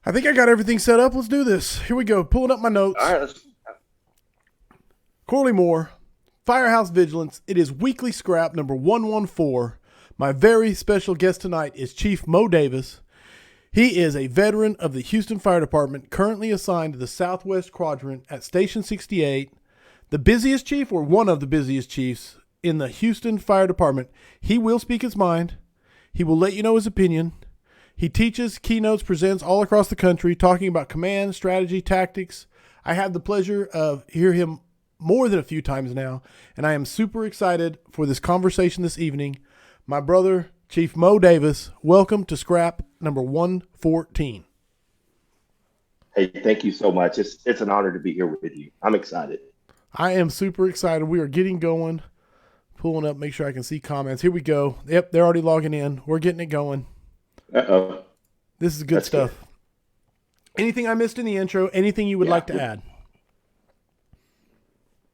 I think I got everything set up. Let's do this. Here we go. Pulling up my All notes. right, Corley Moore, Firehouse Vigilance. It is weekly scrap number 114. My very special guest tonight is Chief Mo Davis. He is a veteran of the Houston Fire Department, currently assigned to the Southwest Quadrant at Station 68, the busiest chief or one of the busiest chiefs in the Houston Fire Department. He will speak his mind. He will let you know his opinion. He teaches, keynotes, presents all across the country, talking about command, strategy, tactics. I have the pleasure of hearing him more than a few times now, and I am super excited for this conversation this evening. My brother, Chief Mo Davis, welcome to scrap number 114. hey, thank you so much. It's an honor to be here with you. I'm excited. I am super excited. We are getting going. Pulling up, make sure I can see comments. Here we go. Yep, they're already logging in. We're getting it going. Uh-oh. This is good That's stuff. good. Anything I missed in the intro? Anything you would like to add?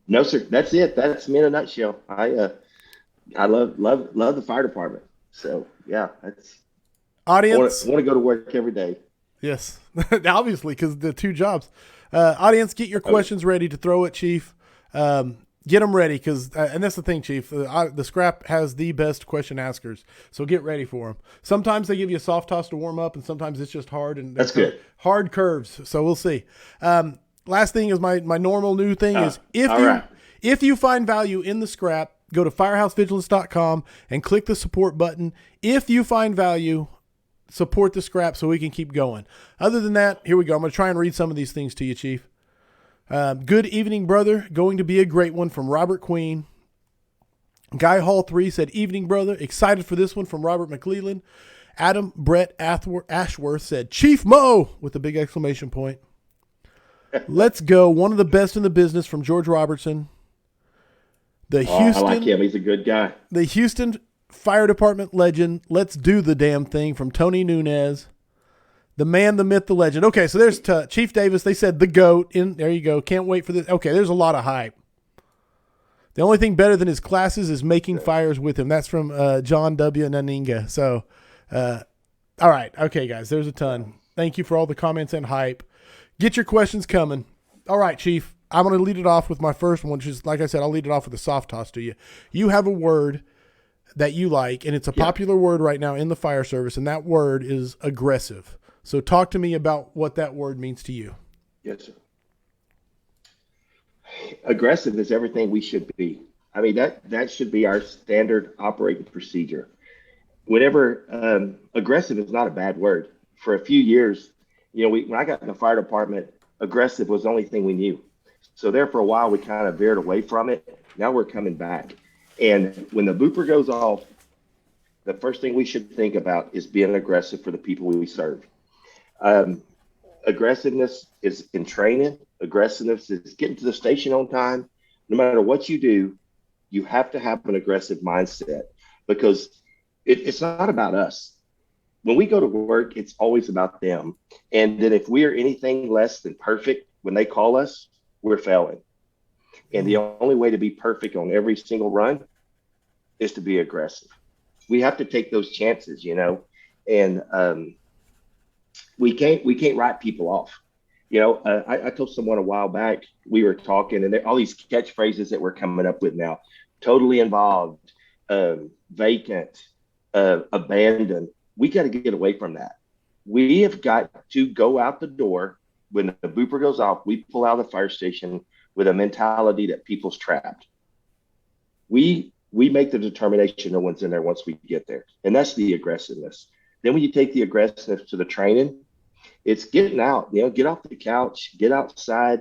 No, sir. That's it. That's me in a nutshell. I love the fire department. So yeah, that's I want Audience, to go to work every day. yes, obviously, because the two jobs. Audience, get your questions ready to throw at Chief. Get them ready, because, and that's the thing, Chief, the scrap has the best question askers, so get ready for them. Sometimes they give you a soft toss to warm up, and sometimes it's just hard, and That's good. hard curves, so we'll see. Last thing is my normal new thing is all right. if you find value in the scrap, go to firehousevigilance.com and click the support button. If you find value, support the scrap so we can keep going. Other than that, here we go. I'm going to try and read some of these things to you, Chief. Good evening, brother. Going to be a great one from Robert Queen. Guy Hall 3 said, evening, brother. Excited for this one from Robert McClellan. Adam Brett Ashworth said, Chief Mo, with a big exclamation point. Let's go. One of the best in the business from George Robertson. I like him. He's a good guy. The Houston Fire Department legend. Let's do the damn thing from Tony Nunez. The man, the myth, the legend. Okay, so there's Chief Davis. They said the GOAT. There you go. Can't wait for this. Okay, there's a lot of hype. The only thing better than his classes is making fires with him. That's from John W. Naninga. So, all right. Okay, guys, there's a ton. Thank you for all the comments and hype. Get your questions coming. All right, Chief. I'm going to lead it off with my first one, which is, like I said, I'll lead it off with a soft toss to you. You have a word that you like, and it's a popular word right now in the fire service, and that word is aggressive. So talk to me about what that word means to you. Yes, sir. Aggressive is everything we should be. I mean, that should be our standard operating procedure. Whenever aggressive is not a bad word. For a few years, when I got in the fire department, aggressive was the only thing we knew. So there for a while, we kind of veered away from it. Now we're coming back. And when the booper goes off, the first thing we should think about is being aggressive for the people we serve. Aggressiveness is in training. Aggressiveness is getting to the station on time. No matter what you do, you have to have an aggressive mindset, because it's not about us. When we go to work, it's always about them. And then if we are anything less than perfect when they call us, we're failing. And the only way to be perfect on every single run is to be aggressive. We have to take those chances, and we can't write people off. I told someone a while back, we were talking, and all these catchphrases that we're coming up with now: totally involved, vacant, abandoned. We got to get away from that. We have got to go out the door when the booper goes off. We pull out of the fire station with a mentality that people's trapped. We make the determination no one's in there once we get there, and that's the aggressiveness. Then when you take the aggressiveness to the training, it's getting out. Get off the couch, get outside,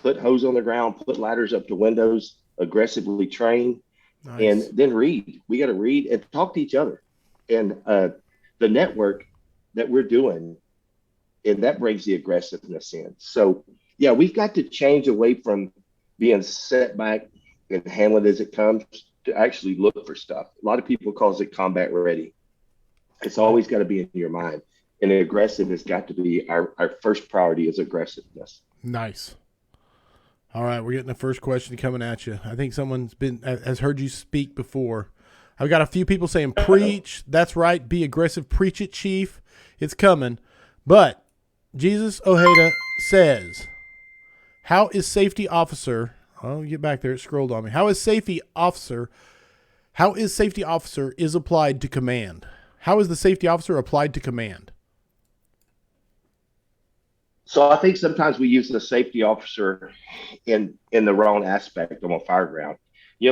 put hose on the ground, put ladders up to windows, aggressively train, and then read. We got to read and talk to each other, and the network that we're doing, and that brings the aggressiveness in. So yeah, we've got to change away from being set back and handle it as it comes to actually look for stuff. A lot of people calls it combat ready. It's always got to be in your mind. And aggressive has got to be our first priority is aggressiveness. Nice. All right, we're getting the first question coming at you. I think someone's has heard you speak before. I've got a few people saying preach. That's right. Be aggressive. Preach it, Chief. It's coming. But Jesus Ojeda says, how is safety officer, oh, get back there, it scrolled on me. How is safety officer is applied to command? How is the safety officer applied to command? So I think sometimes we use the safety officer in the wrong aspect on a fireground.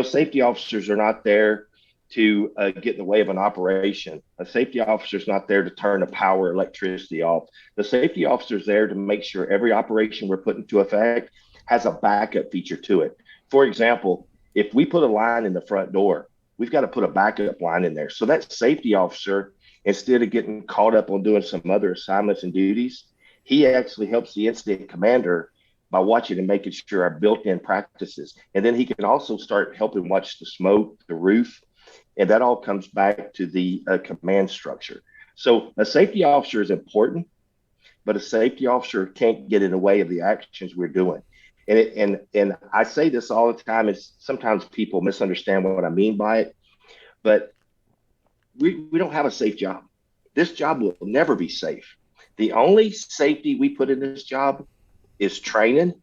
Safety officers are not there to get in the way of an operation. A safety officer is not there to turn the power, electricity off. The safety officer is there to make sure every operation we're putting into effect has a backup feature to it. For example, if we put a line in the front door, we've got to put a backup line in there. So that safety officer, instead of getting caught up on doing some other assignments and duties, he actually helps the incident commander by watching and making sure our built-in practices. And then he can also start helping watch the smoke, the roof, and that all comes back to the command structure. So a safety officer is important, but a safety officer can't get in the way of the actions we're doing. And I say this all the time, is sometimes people misunderstand what I mean by it, but we don't have a safe job. This job will never be safe. The only safety we put in this job is training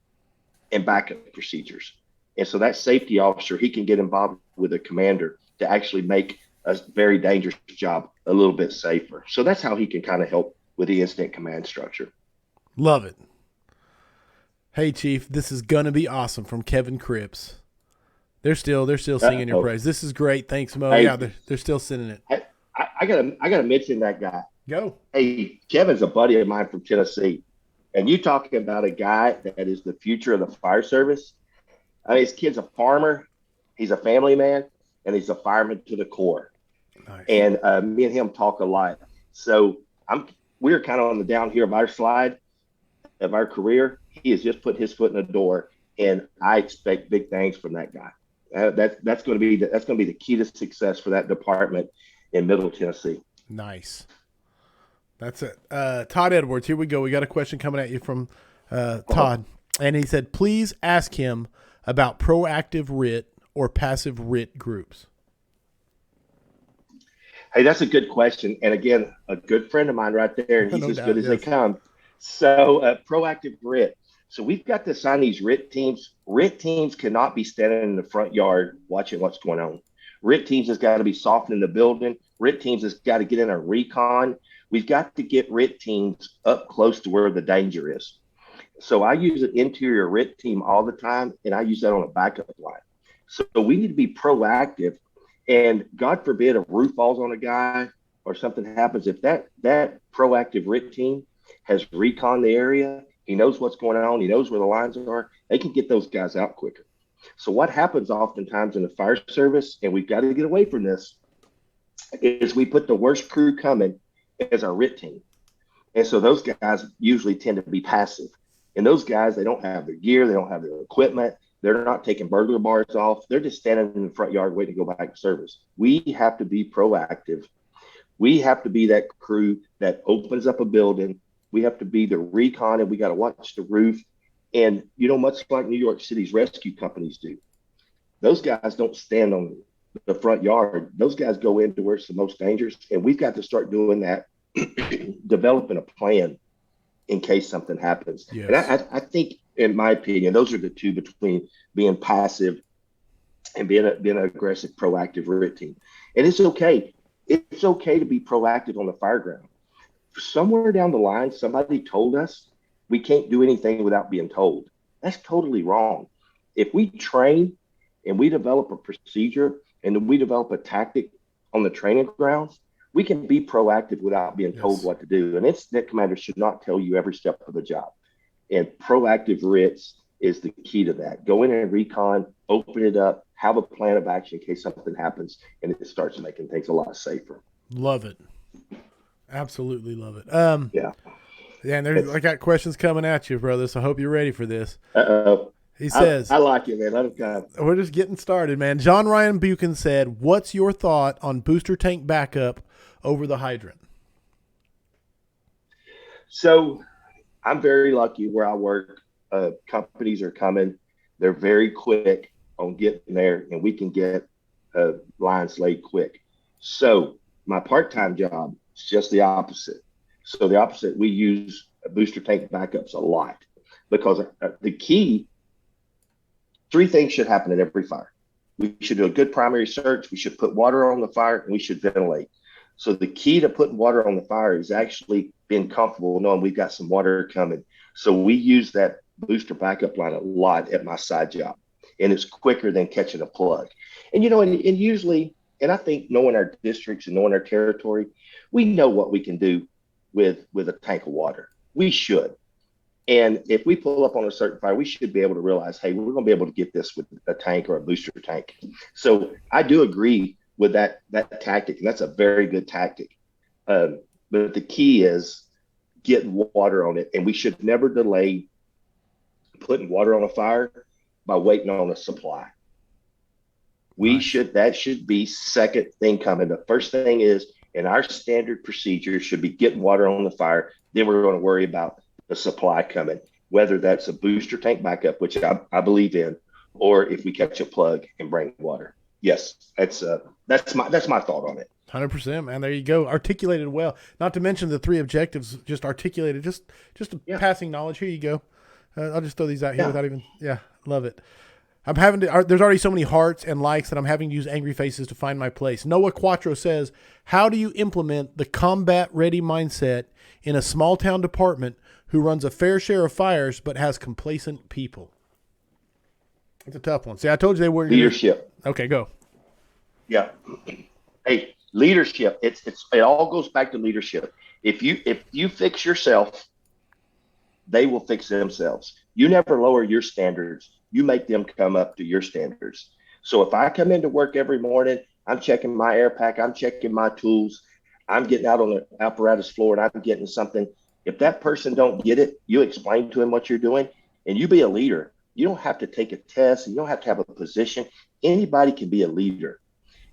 and backup procedures. And so that safety officer, he can get involved with a commander to actually make a very dangerous job a little bit safer. So that's how he can kind of help with the incident command structure. Love it. Hey, Chief, this is gonna be awesome from Kevin Cripps. They're still singing your praise. This is great. Thanks, Mo. Hey, yeah, they're still sending it. I gotta mention that guy. Go. Hey, Kevin's a buddy of mine from Tennessee, and you talking about a guy that is the future of the fire service. I mean, his kid's a farmer, he's a family man, and he's a fireman to the core. Nice. And me and him talk a lot. So we're kind of on the down here of our slide of our career. He has just put his foot in the door, and I expect big things from that guy. That's going to be the key to success for that department in Middle Tennessee. Nice. That's it. Todd Edwards, here we go. We got a question coming at you from Todd. And he said, please ask him about proactive RIT or passive RIT groups. Hey, that's a good question. And again, a good friend of mine right there, and he's No as doubt, good as yes. they come. So proactive RIT. So we've got to assign these RIT teams. RIT teams cannot be standing in the front yard watching what's going on. RIT teams has got to be softening the building. RIT teams has got to get in a recon. We've got to get RIT teams up close to where the danger is. So I use an interior RIT team all the time, and I use that on a backup line. So we need to be proactive. And God forbid a roof falls on a guy or something happens. If that proactive RIT team has recon the area, he knows what's going on, he knows where the lines are, they can get those guys out quicker. So what happens oftentimes in the fire service, and we've got to get away from this, is we put the worst crew coming as our RIT team. And so those guys usually tend to be passive. And those guys, they don't have their gear, they don't have their equipment, they're not taking burglar bars off, they're just standing in the front yard waiting to go back to service. We have to be proactive. We have to be that crew that opens up a building. We have to be the recon, and we got to watch the roof. And, much like New York City's rescue companies do, those guys don't stand on the front yard. Those guys go into where it's the most dangerous. And we've got to start doing that, developing a plan in case something happens. Yes. And I think, in my opinion, those are the two between being passive and being an aggressive, proactive RIT team. And it's okay. It's okay to be proactive on the fireground. Somewhere down the line, somebody told us we can't do anything without being told. That's totally wrong. If we train and we develop a procedure and we develop a tactic on the training grounds, we can be proactive without being told what to do. And incident commanders should not tell you every step of the job. And proactive RITs is the key to that. Go in and recon, open it up, have a plan of action in case something happens, and it starts making things a lot safer. Love it. Absolutely love it. Yeah. Yeah, and I got questions coming at you, brother, so I hope you're ready for this. Uh-oh. He says, I like it, man. Let him come. We're just getting started, man. John Ryan Buchan said, what's your thought on booster tank backup over the hydrant? So I'm very lucky where I work. Companies are coming. They're very quick on getting there, and we can get lines laid quick. So my part-time job is just the opposite. So the opposite, we use booster tank backups a lot, because the key, three things should happen at every fire. We should do a good primary search. We should put water on the fire, and we should ventilate. So the key to putting water on the fire is actually being comfortable knowing we've got some water coming. So we use that booster backup line a lot at my side job, and it's quicker than catching a plug. And and usually, and I think knowing our districts and knowing our territory, we know what we can do with a tank of water. We should. And if we pull up on a certain fire, we should be able to realize, hey, we're going to be able to get this with a tank or a booster tank. So I do agree with that tactic, and that's a very good tactic. But the key is getting water on it, and we should never delay putting water on a fire by waiting on a supply. That should be second thing coming. The first thing is, in our standard procedure, should be getting water on the fire. Then we're going to worry about the supply coming, whether that's a booster tank backup, which I believe in, or if we catch a plug and bring water. Yes, that's my thought on it. 100%, man. There you go. Articulated well. Not to mention the three objectives, just articulated, just passing knowledge. Here you go. I'll just throw these out here without even. Yeah, love it. There's already so many hearts and likes that I'm having to use angry faces to find my place. Noah Quattro says, how do you implement the combat ready mindset in a small town department who runs a fair share of fires but has complacent people? It's a tough one. See, I told you they weren't. Leadership. Okay, go. Yeah. Hey, leadership. It all goes back to leadership. If you fix yourself, they will fix themselves. You never lower your standards. You make them come up to your standards. So if I come into work every morning, I'm checking my air pack, I'm checking my tools, I'm getting out on the apparatus floor and I'm getting something. If that person don't get it, you explain to him what you're doing, and you be a leader. You don't have to take a test, and you don't have to have a position. Anybody can be a leader,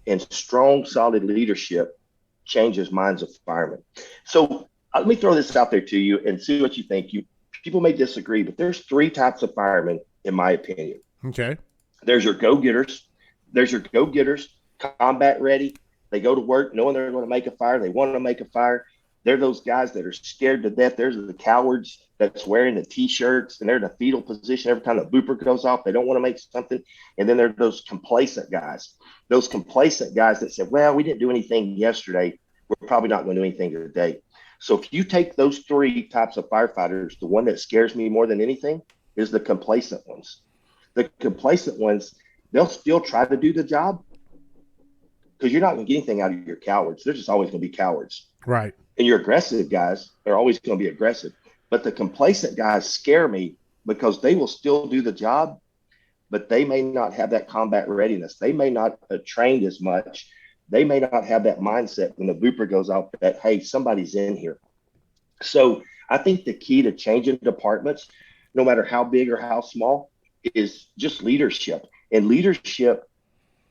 and strong, solid leadership changes minds of firemen. So let me throw this out there to you and see what you think. People may disagree, but there's three types of firemen, in my opinion. Okay. There's your go-getters. Combat ready. They go to work knowing they're going to make a fire. They want to make a fire. They're those guys that are scared to death. There's the cowards that's wearing the T-shirts, and they're in a fetal position every time the booper goes off. They don't want to make something. And then there are those complacent guys. Those complacent guys that said, well, we didn't do anything yesterday. We're probably not going to do anything today. So if you take those three types of firefighters, the one that scares me more than anything is the complacent ones. The complacent ones, they'll still try to do the job because you're not going to get anything out of your cowards. They're just always going to be cowards. Right. And your aggressive guys, they're always going to be aggressive. But the complacent guys scare me because they will still do the job, but they may not have that combat readiness. They may not have trained as much. They may not have that mindset when the booper goes off that, hey, somebody's in here. So I think the key to changing departments, no matter how big or how small, is just leadership. And leadership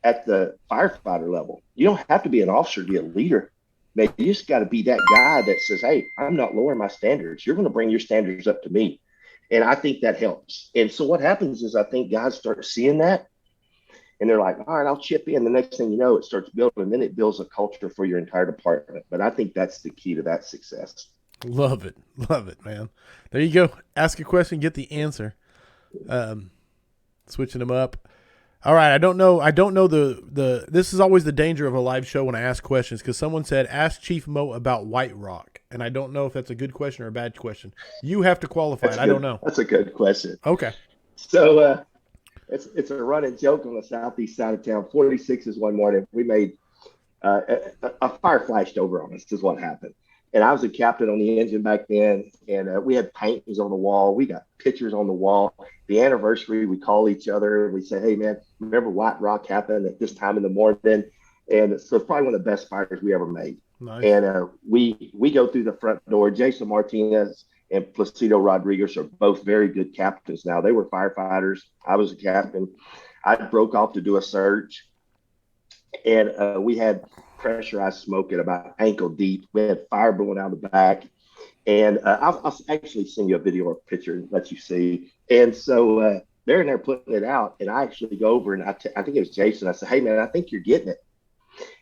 at the firefighter level. You don't have to be an officer to be a leader. Man, you just got to be that guy that says, hey, I'm not lowering my standards. You're going to bring your standards up to me. And I think that helps. And so what happens is I think guys start seeing that. And they're like, all right, I'll chip in. The next thing you know, it starts building. And then it builds a culture for your entire department. But I think that's the key to that success. Love it. Love it, man. There you go. Ask a question, get the answer. Switching them up. All right. I don't know the this is always the danger of a live show when I ask questions, because someone said, ask Chief Mo about White Rock. And I don't know if that's a good question or a bad question. You have to qualify it. I don't know. That's a good question. Okay. So it's a running joke on the southeast side of town. 46s one morning, we made a fire flashed over on us is what happened. And I was a captain on the engine back then, and we had paintings on the wall. We got pictures on the wall. The anniversary, we call each other and we say, hey, man, remember White Rock happened at this time in the morning? And so it's probably one of the best fires we ever made. Nice. And we go through the front door. Jason Martinez and Placido Rodriguez are both very good captains now. They were firefighters. I was a captain. I broke off to do a search, and we had pressurized smoke at about ankle deep. We had fire blowing out the back. And I'll actually send you a video or a picture and let you see. And so they're in there putting it out. And I actually go over and I think it was Jason. I said, hey, man, I think you're getting it.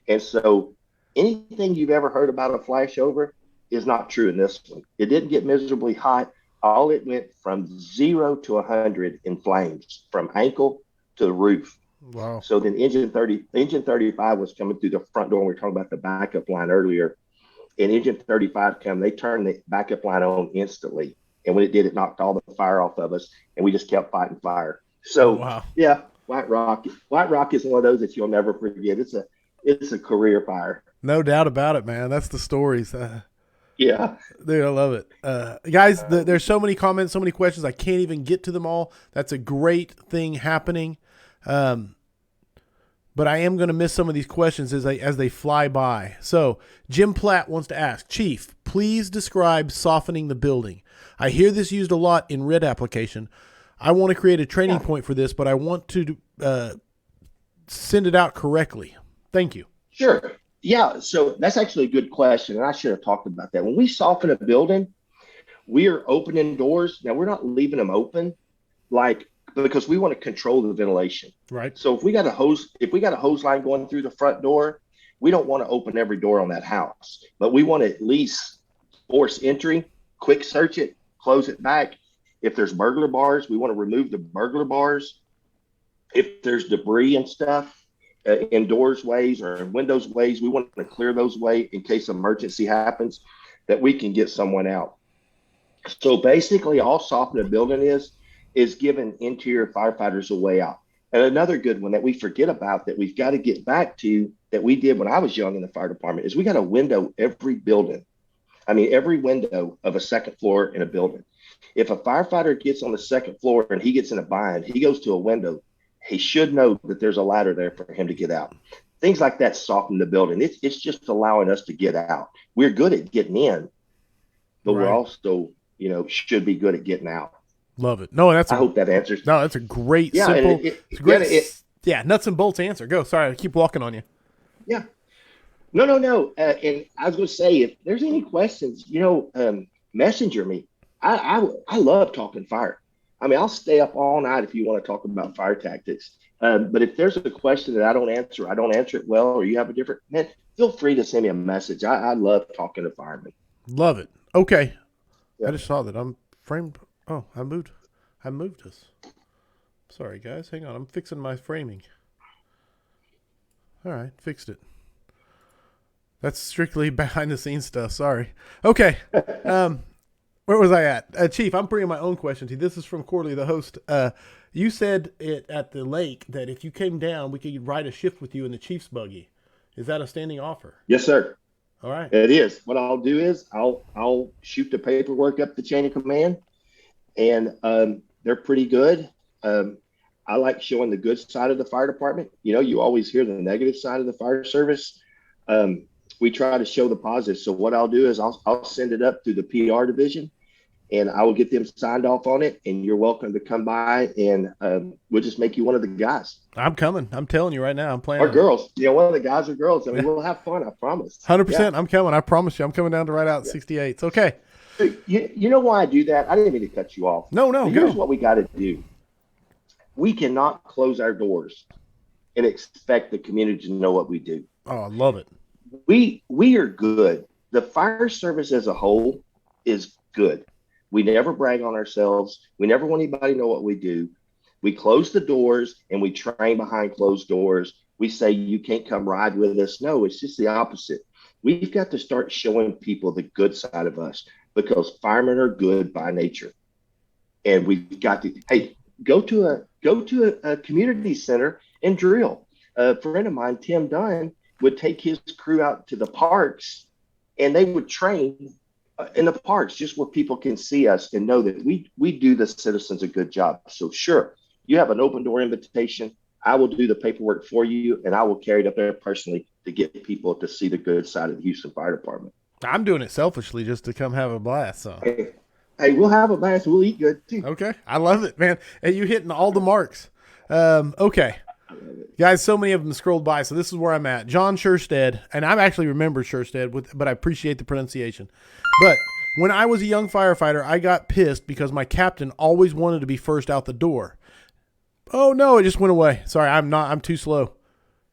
And so anything you've ever heard about a flashover, is not true in this one. It didn't get miserably hot. All it went from 0 to 100 in flames from ankle to the roof. Wow. So then engine 35 was coming through the front door. We were talking about the backup line earlier. And engine 35 come, they turned the backup line on instantly. And when it did, it knocked all the fire off of us, and we just kept fighting fire. So wow. Yeah, White Rock is one of those that you'll never forget. It's a career fire. No doubt about it, man. That's the stories. Yeah. Dude, I love it. Guys, there's so many comments, so many questions. I can't even get to them all. That's a great thing happening. But I am going to miss some of these questions as they fly by. So Jim Platt wants to ask, Chief, please describe softening the building. I hear this used a lot in red application. I want to create a training point for this, but I want to send it out correctly. Thank you. Sure. Yeah. So that's actually a good question. And I should have talked about that. When we soften a building, we are opening doors. Now, we're not leaving them open because we want to control the ventilation. Right. So if we got a hose line going through the front door, we don't want to open every door on that house, but we want to at least force entry, quick search it, close it back. If there's burglar bars, we want to remove the burglar bars. If there's debris and stuff, in doors ways or in windows ways, we want to clear those away in case an emergency happens, that we can get someone out. So basically all softening a building is giving interior firefighters a way out. And another good one that we forget about that we've got to get back to that we did when I was young in the fire department is we got a window every building. I mean, every window of a second floor in a building. If a firefighter gets on the second floor and he gets in a bind, he goes to a window, he should know that there's a ladder there for him to get out. Things like that soften the building. It's just allowing us to get out. We're good at getting in, but we're also, should be good at getting out. Love it. No, I hope that answers. No, that's a great, simple, it's great. Nuts and bolts answer. Go. Sorry, I keep walking on you. Yeah. No. And I was going to say, if there's any questions, messenger me. I love talking fire. I mean, I'll stay up all night if you want to talk about fire tactics. But if there's a question that I don't answer it well, or you have a different, feel free to send me a message. I love talking to firemen. Love it. Okay. Yeah. I just saw that I'm framed. Oh, I moved us. Sorry, guys. Hang on. I'm fixing my framing. All right. Fixed it. That's strictly behind the scenes stuff. Sorry. Okay. Where was I at? Chief, I'm bringing my own question to you. This is from Corley, the host. You said it at the lake that if you came down, we could ride a shift with you in the Chief's buggy. Is that a standing offer? Yes, sir. All right. It is. What I'll do is I'll shoot the paperwork up the chain of command, and they're pretty good. I like showing the good side of the fire department. You always hear the negative side of the fire service. We try to show the positive. So what I'll do is I'll send it up through the PR division, and I will get them signed off on it. And you're welcome to come by, and we'll just make you one of the guys. I'm coming. I'm telling you right now. I'm planning. Or girls. One of the guys or girls. I mean, we'll have fun. I promise. 100%. Yeah. I'm coming. I promise you. I'm coming down to ride out 68. Okay. You know why I do that? I didn't mean to cut you off. No. Here's what we got to do. We cannot close our doors and expect the community to know what we do. Oh, I love it. We are good. The fire service as a whole is good. We never brag on ourselves. We never want anybody to know what we do. We close the doors and we train behind closed doors. We say, you can't come ride with us. No, it's just the opposite. We've got to start showing people the good side of us because firemen are good by nature. And we've got to, go to a community center and drill. A friend of mine, Tim Dunn, would take his crew out to the parks, and they would train in the parks just where people can see us and know that we do the citizens a good job. So sure, you have an open door invitation. I will do the paperwork for you, and I will carry it up there personally to get people to see the good side of the Houston Fire Department. I'm doing it selfishly just to come have a blast. So hey, we'll have a blast. We'll eat good too. Okay. I love it, man. And you hitting all the marks. Okay. Guys, so many of them scrolled by, so this is where I'm at. John Sherstead, and I've actually remembered Sherstead, but I appreciate the pronunciation. But when I was a young firefighter, I got pissed because my captain always wanted to be first out the door. Oh, no, it just went away. Sorry, I'm too slow.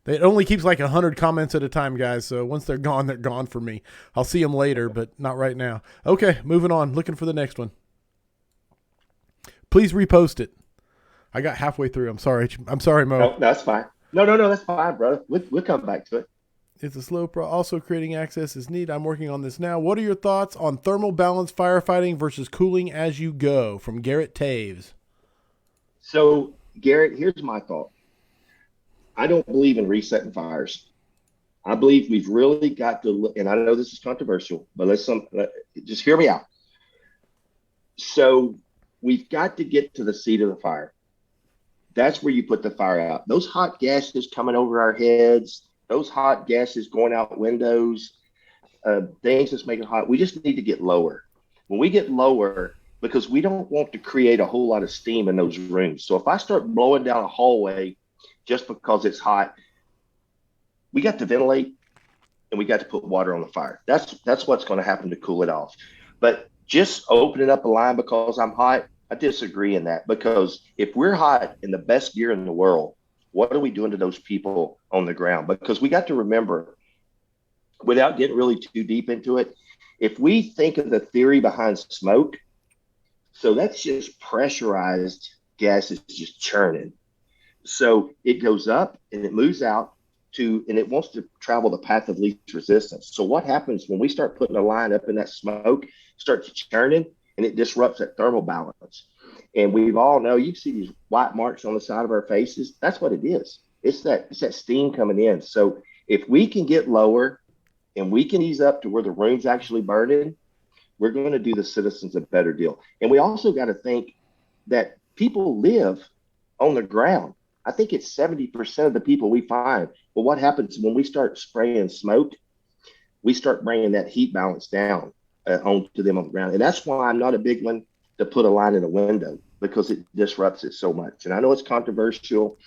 It only keeps like 100 comments at a time, guys. So once they're gone for me. I'll see them later, but not right now. Okay, moving on. Looking for the next one. Please repost it. I got halfway through. I'm sorry, Mo. No, that's fine. No, that's fine, brother. We'll come back to it. It's a slow process. Also, creating access is neat. I'm working on this now. What are your thoughts on thermal balance firefighting versus cooling as you go? From Garrett Taves. So, Garrett, here's my thought. I don't believe in resetting fires. I believe we've really got to, and I know this is controversial, but just hear me out. So, we've got to get to the seat of the fire. That's where you put the fire out. Those hot gases coming over our heads, those hot gases going out windows, things that's making hot. We just need to get lower. When we get lower, because we don't want to create a whole lot of steam in those rooms. So if I start blowing down a hallway just because it's hot, we got to ventilate and we got to put water on the fire. That's what's going to happen to cool it off. But just opening up a line because I'm hot, I disagree in that, because if we're hot in the best gear in the world, what are we doing to those people on the ground? Because we got to remember, without getting really too deep into it, if we think of the theory behind smoke, so that's just pressurized gases just churning. So it goes up and it moves out and it wants to travel the path of least resistance. So what happens when we start putting a line up in that smoke, starts churning, and it disrupts that thermal balance. And we all know, you see these white marks on the side of our faces. That's what it is. It's that steam coming in. So if we can get lower and we can ease up to where the room's actually burning, we're going to do the citizens a better deal. And we also got to think that people live on the ground. I think it's 70% of the people we find. But what happens when we start spraying smoke? We start bringing that heat balance down onto them on the ground. And that's why I'm not a big one to put a line in a window, because it disrupts it so much. And I know it's controversial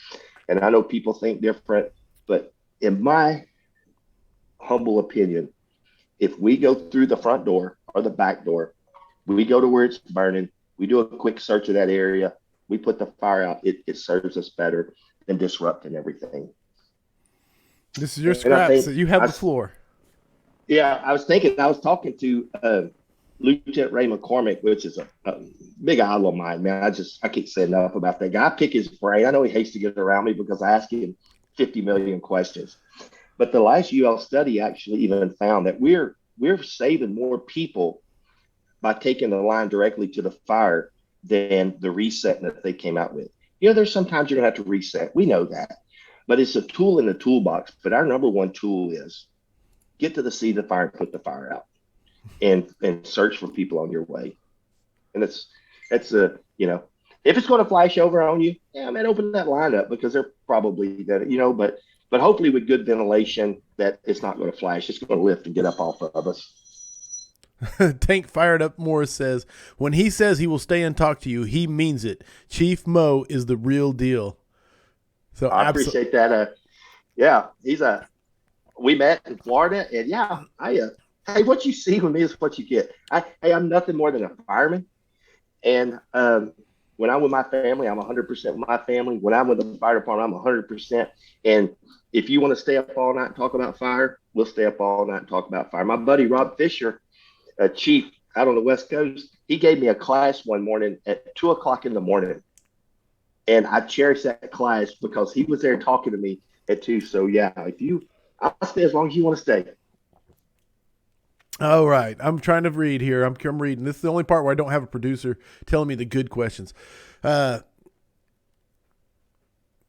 and I know people think different, but in my humble opinion, if we go through the front door or the back door, we go to where it's burning, we do a quick search of that area, we put the fire out, it serves us better than disrupting everything. This is your scrap, so you have the floor. Yeah, I was talking to Lieutenant Ray McCormick, which is a big idol of mine, man. I can't say enough about that guy. I pick his brain. I know he hates to get around me because I ask him 50 million questions. But the last UL study actually even found that we're saving more people by taking the line directly to the fire than the resetting that they came out with. You know, there's sometimes you're going to have to reset. We know that. But it's a tool in the toolbox. But our number one tool is get to the seat of the fire and put the fire out, and search for people on your way. And that's you know, if it's going to flash over on you, yeah, man, open that line up, because they're probably that, you know, but hopefully with good ventilation that it's not going to flash. It's going to lift and get up off of us. Tank Fired Up Morris says, when he says he will stay and talk to you, he means it. Chief Mo is the real deal. So I appreciate that. Yeah, we met in Florida, and yeah, hey, what you see with me is what you get. I'm nothing more than a fireman. And when I'm with my family, I'm 100% with my family. When I'm with the fire department, I'm 100%. And if you want to stay up all night and talk about fire, we'll stay up all night and talk about fire. My buddy Rob Fisher, a chief out on the West Coast, he gave me a class one morning at 2:00 in the morning. And I cherish that class because he was there talking to me at 2. So yeah, I'll stay as long as you want to stay. All right. I'm trying to read here. I'm reading. This is the only part where I don't have a producer telling me the good questions.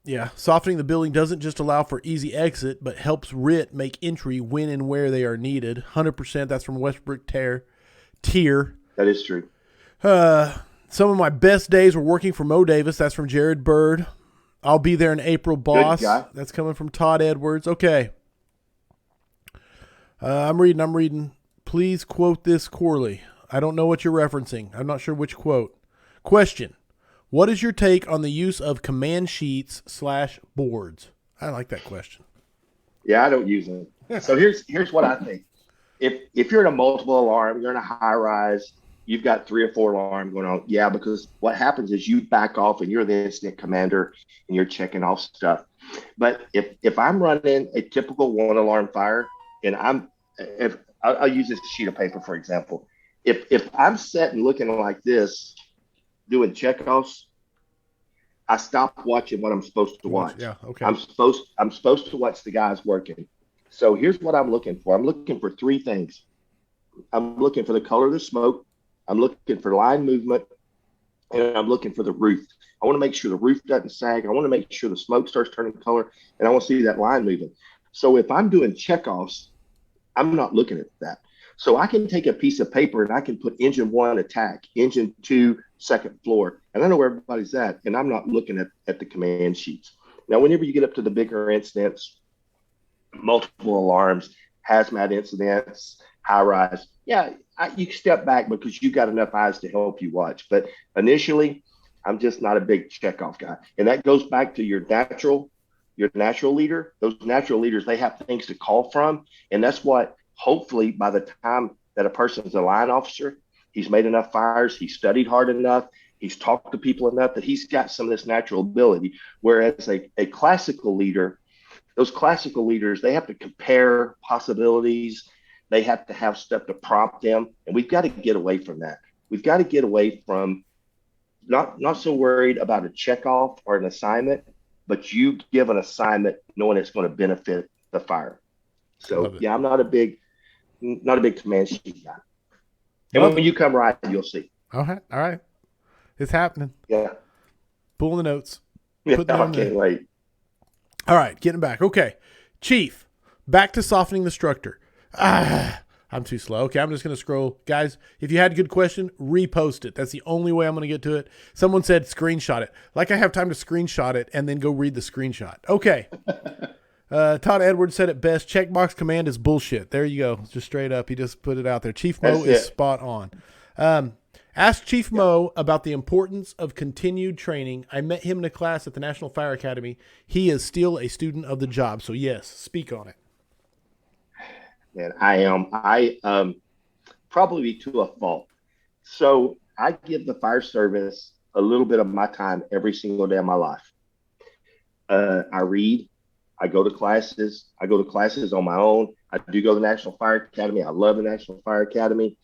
Yeah. Softening the building doesn't just allow for easy exit, but helps RIT make entry when and where they are needed. 100%. That's from Westbrook Tier. That is true. Some of my best days were working for Mo Davis. That's from Jared Bird. I'll be there in April, boss. Good guy. That's coming from Todd Edwards. Okay. I'm reading. Please quote this Corley. I don't know what you're referencing. I'm not sure which quote. Question. What is your take on the use of command sheets / boards? I like that question. Yeah, I don't use them. So here's what I think. If you're in a multiple alarm, you're in a high rise, you've got 3 or 4 alarms going on. Yeah, because what happens is you back off and you're the incident commander and you're checking off stuff. But if I'm running a typical 1 alarm fire, and if I'll use this sheet of paper for example, if I'm sitting looking like this doing checkoffs, I stop watching what I'm supposed to watch. Yeah, okay. I'm supposed to watch the guys working. So here's what I'm looking for. I'm looking for 3 things. I'm looking for the color of the smoke. I'm looking for line movement, and I'm looking for the roof. I want to make sure the roof doesn't sag. I want to make sure the smoke starts turning color, and I want to see that line moving. So if I'm doing checkoffs, I'm not looking at that. So I can take a piece of paper and I can put engine 1 attack, engine 2 second floor, and I know where everybody's at, and I'm not looking at the command sheets. Now, whenever you get up to the bigger incidents, multiple alarms, hazmat incidents, high rise, yeah, you step back because you got enough eyes to help you watch. But initially, I'm just not a big checkoff guy, and that goes back to your natural leader. Those natural leaders, they have things to call from, and that's what hopefully by the time that a person's a line officer, he's made enough fires, he's studied hard enough, he's talked to people enough that he's got some of this natural ability. Whereas a classical leader, those classical leaders, they have to compare possibilities. They have to have stuff to prompt them. And we've got to get away from that. We've got to get away from not so worried about a checkoff or an assignment, but you give an assignment knowing it's going to benefit the fire. So yeah, I'm not a big command sheet guy. And when you come right, you'll see. All right. It's happening. Yeah. Pulling the notes. Yeah, I can't wait. All right, getting back. Okay. Chief, back to softening the structure. I'm too slow. Okay, I'm just going to scroll. Guys, if you had a good question, repost it. That's the only way I'm going to get to it. Someone said screenshot it. Like I have time to screenshot it and then go read the screenshot. Okay. Todd Edwards said it best. Checkbox command is bullshit. There you go. Just straight up. He just put it out there. Chief Mo is spot on. Ask Chief Mo about the importance of continued training. I met him in a class at the National Fire Academy. He is still a student of the job. So yes, speak on it. Man, I am. I probably to a fault. So I give the fire service a little bit of my time every single day of my life. I read. I go to classes. I go to classes on my own. I do go to the National Fire Academy. I love the National Fire Academy.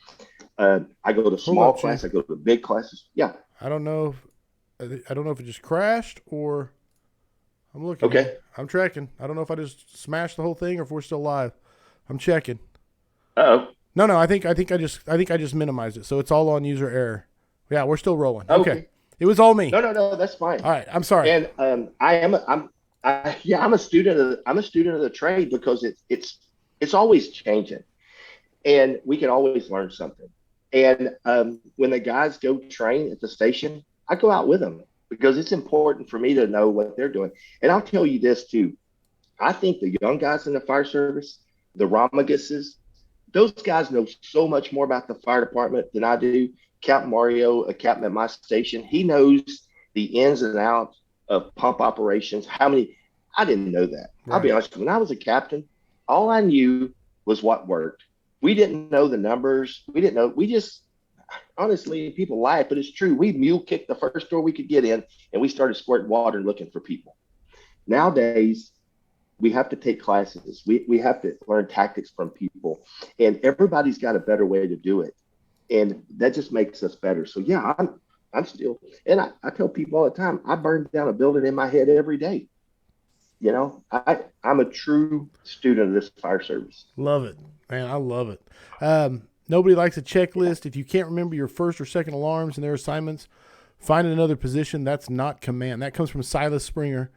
I go to small class. I go to big classes. Yeah. I don't know if it just crashed or I'm looking. Okay. I'm tracking. I don't know if I just smashed the whole thing or if we're still live. I'm checking. Uh-oh. No. I think I just minimized it. So it's all on user error. Yeah, we're still rolling. Okay. It was all me. No, that's fine. All right. I'm sorry. And I'm a student of the trade because it's always changing, and we can always learn something. And when the guys go train at the station, I go out with them because it's important for me to know what they're doing. And I'll tell you this too. I think the young guys in the fire service, the Ramaguses, those guys know so much more about the fire department than I do. Captain Mario, a captain at my station, he knows the ins and outs of pump operations. I didn't know that. Right. I'll be honest, when I was a captain, all I knew was what worked. We didn't know the numbers. We just, honestly, people lie, but it's true. We mule kicked the first door we could get in, and we started squirting water and looking for people. Nowadays, we have to take classes. We have to learn tactics from people, and everybody's got a better way to do it. And that just makes us better. So yeah, I'm still, and I tell people all the time, I burn down a building in my head every day. You know, I'm a true student of this fire service. Love it, man. I love it. Nobody likes a checklist. If you can't remember your first or second alarms and their assignments, find another position. That's not command. That comes from Silas Springer.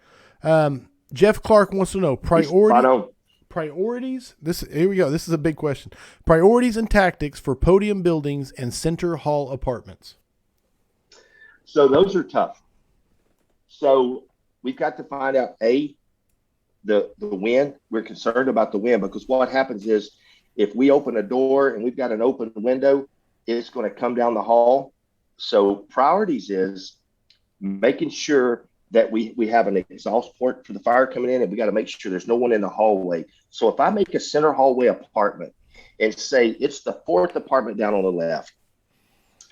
Jeff Clark wants to know priorities. Here we go. This is a big question. Priorities and tactics for podium buildings and center hall apartments. So those are tough. So we've got to find out the wind. We're concerned about the wind because what happens is if we open a door and we've got an open window, it's going to come down the hall. So priorities is making sure that we have an exhaust port for the fire coming in, and we got to make sure there's no one in the hallway. So if I make a center hallway apartment and say it's the 4th apartment down on the left,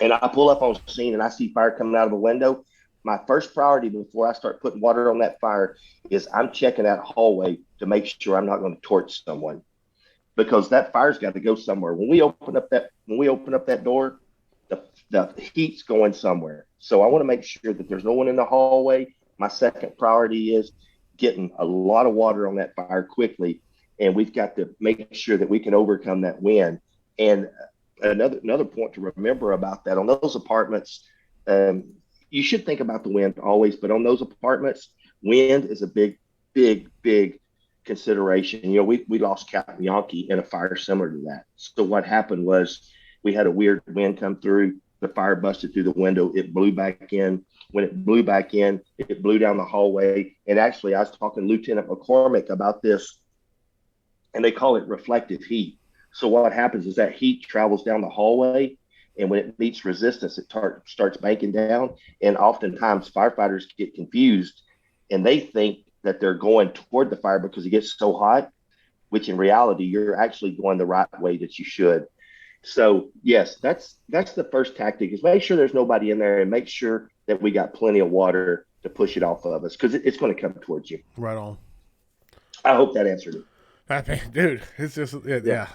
and I pull up on scene and I see fire coming out of a window, my first priority before I start putting water on that fire is I'm checking that hallway to make sure I'm not going to torch someone, because that fire's got to go somewhere. When we open up that door, the heat's going somewhere. So I want to make sure that there's no one in the hallway. My second priority is getting a lot of water on that fire quickly, and we've got to make sure that we can overcome that wind. And another point to remember about that, on those apartments, you should think about the wind always, but on those apartments, wind is a big consideration. You know, we lost Captain Yankee in a fire similar to that. So what happened was we had a weird wind come through. The fire busted through the window. It blew back in. When it blew back in, it blew down the hallway. And actually, I was talking to Lieutenant McCormick about this, and they call it reflective heat. So what happens is that heat travels down the hallway, and when it meets resistance, it starts banking down. And oftentimes, firefighters get confused, and they think that they're going toward the fire because it gets so hot, which in reality, you're actually going the right way that you should. So yes, that's the first tactic, is make sure there's nobody in there and make sure that we got plenty of water to push it off of us, because it's going to come towards you. Right on. I hope that answered it. I mean, dude, it's just, yeah.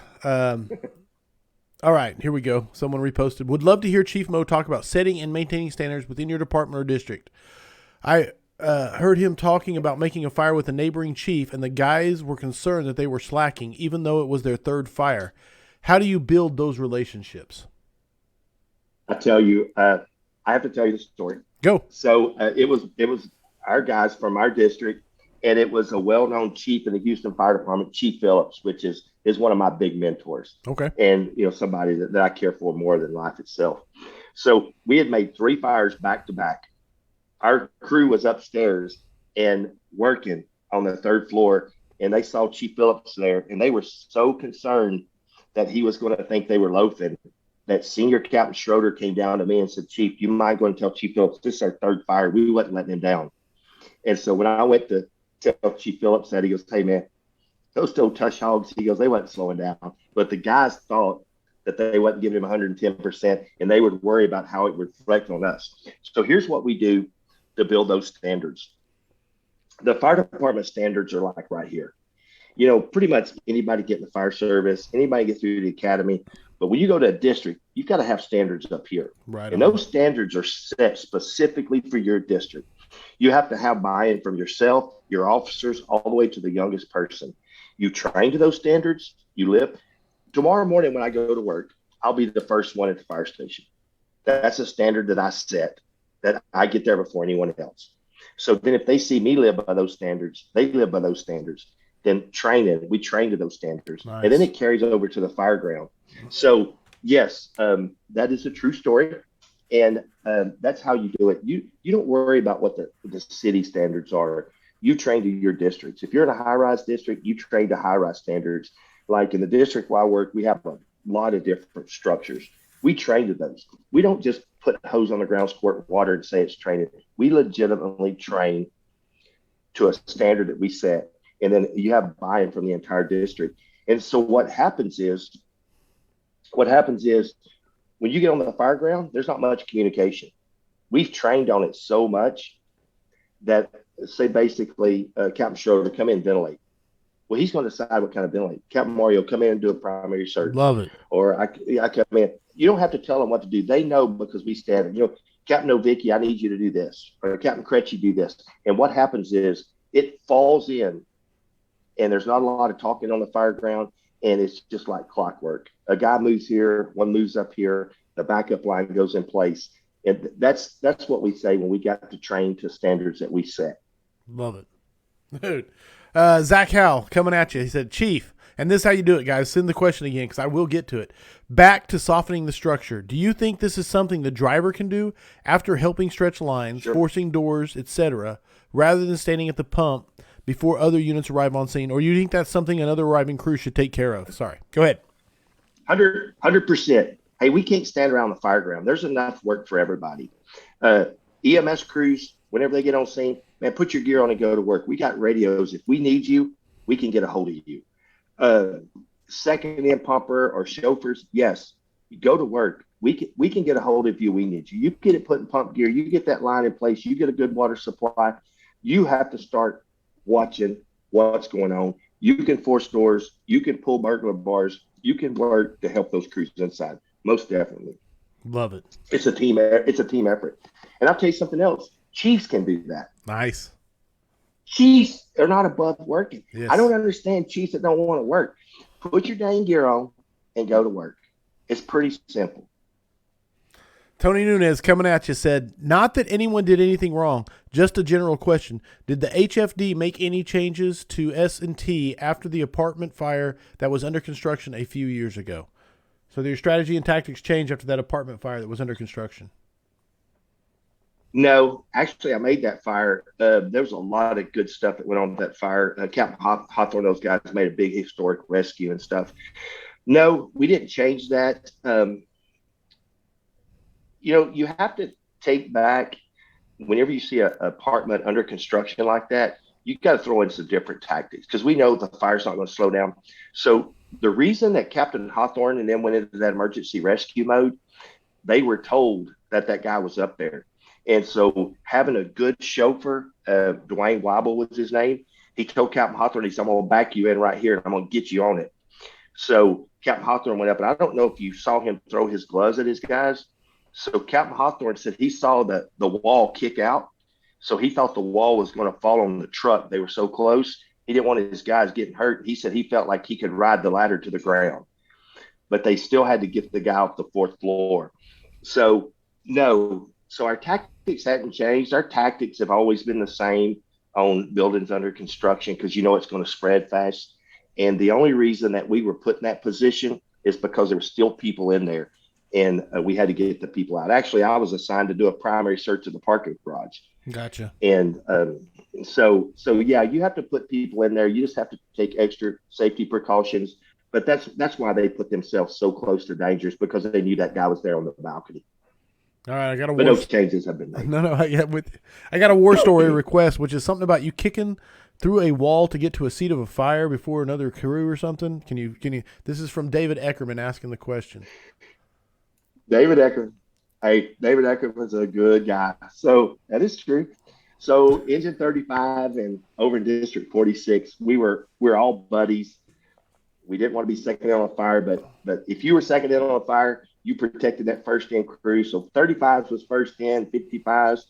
All right, here we go. Someone reposted. Would love to hear Chief Mo talk about setting and maintaining standards within your department or district. I heard him talking about making a fire with a neighboring chief, and the guys were concerned that they were slacking, even though it was their third fire. How do you build those relationships? I tell you, I have to tell you the story. Go. So it was our guys from our district, and it was a well-known chief in the Houston Fire Department, Chief Phillips, which is one of my big mentors. Okay. And somebody that I care for more than life itself. So we had made 3 fires back to back. Our crew was upstairs and working on the 3rd floor, and they saw Chief Phillips there, and they were so concerned that he was going to think they were loafing, that Senior Captain Schroeder came down to me and said, "Chief, you mind going to tell Chief Phillips this is our 3rd fire? We wasn't letting him down." And so when I went to tell Chief Phillips that, he goes, "Hey, man, those still touch hogs." He goes, "They wasn't slowing down." But the guys thought that they wasn't giving him 110%, and they would worry about how it would reflect on us. So here's what we do to build those standards. The fire department standards are like right here. Pretty much anybody get in the fire service, anybody get through the academy. But when you go to a district, you've got to have standards up here. Right. And those standards are set specifically for your district. You have to have buy-in from yourself, your officers, all the way to the youngest person. You train to those standards. You live. Tomorrow morning when I go to work, I'll be the first one at the fire station. That's a standard that I set, that I get there before anyone else. So then if they see me live by those standards, they live by those standards. Then we train to those standards. Nice. And then it carries over to the fireground. So yes, that is a true story. And that's how you do it. You don't worry about what the city standards are. You train to your districts. If you're in a high-rise district, you train to high-rise standards. Like in the district where I work, we have a lot of different structures. We train to those. We don't just put a hose on the ground, squirt water, and say it's training. We legitimately train to a standard that we set. And then you have buy-in from the entire district. And so what happens is when you get on the fireground, there's not much communication. We've trained on it so much that, say, basically, Captain Schroeder, come in and ventilate. Well, he's going to decide what kind of ventilate. Captain Mario, come in and do a primary surge. Love it. Or I come in. You don't have to tell them what to do. They know, because we stand. Captain Novicki, I need you to do this. Or Captain Kretschy, do this. And what happens is it falls in, and there's not a lot of talking on the fireground, and it's just like clockwork. A guy moves here, one moves up here, the backup line goes in place. And that's what we say when we got to train to standards that we set. Love it. Dude. Zach Howell coming at you. He said, "Chief," and this is how you do it, guys. Send the question again, because I will get to it. Back to softening the structure. Do you think this is something the driver can do after helping stretch lines, Sure. forcing doors, etc., rather than standing at the pump before other units arrive on scene? Or do you think that's something another arriving crew should take care of? Sorry. Go ahead. 100%. Hey, we can't stand around the fireground. There's enough work for everybody. EMS crews, whenever they get on scene, man, put your gear on and go to work. We got radios. If we need you, we can get a hold of you. Second in pumper or chauffeurs, yes, you go to work. we can get a hold of you. We need you. You get it put in pump gear. You get that line in place. You get a good water supply. You have to start watching what's going on. You can force doors. You can pull burglar bars. You can work to help those crews inside. Most definitely. Love it. It's a team. It's a team effort. And I'll tell you something else. Chiefs can do that. Nice. Chiefs are not above working. Yes. I don't understand chiefs that don't want to work. Put your dang gear on and go to work. It's pretty simple. Tony Nunez coming at you said, not that anyone did anything wrong, just a general question. Did the HFD make any changes to S&T after the apartment fire that was under construction a few years ago? So their strategy and tactics changed after that apartment fire that was under construction? No, actually, I made that fire. There was a lot of good stuff that went on with that fire. Captain Hawthorne, those guys made a big historic rescue and stuff. No, we didn't change that. You have to take back whenever you see an apartment under construction like that, you got to throw in some different tactics because we know the fire's not going to slow down. So the reason that Captain Hawthorne and them went into that emergency rescue mode, they were told that that guy was up there. And so having a good chauffeur, Dwayne Wobble was his name, he told Captain Hawthorne, he said, I'm going to back you in right here and I'm going to get you on it. So Captain Hawthorne went up, and I don't know if you saw him throw his gloves at his guys. So Captain Hawthorne said he saw the wall kick out. So he thought the wall was going to fall on the truck. They were so close. He didn't want his guys getting hurt. He said he felt like he could ride the ladder to the ground. But they still had to get the guy off the fourth floor. So, no. So our tactics hadn't changed. Our tactics have always been the same on buildings under construction because it's going to spread fast. And the only reason that we were put in that position is because there were still people in there. And we had to get the people out. Actually, I was assigned to do a primary search of the parking garage. Gotcha. And so yeah, you have to put people in there. You just have to take extra safety precautions. But that's why they put themselves so close to dangers, because they knew that guy was there on the balcony. All right, I got but no changes have been made. No, I got a war story request, which is something about you kicking through a wall to get to a seat of a fire before another crew or something. Can you? This is from David Eckerman asking the question. David Eckerman. Hey, David Eckerman's a good guy. So that is true. So Engine 35 and over in District 46, we're all buddies. We didn't want to be second in on a fire, but if you were second in on a fire, you protected that first in crew. So 35s was first in, 55s.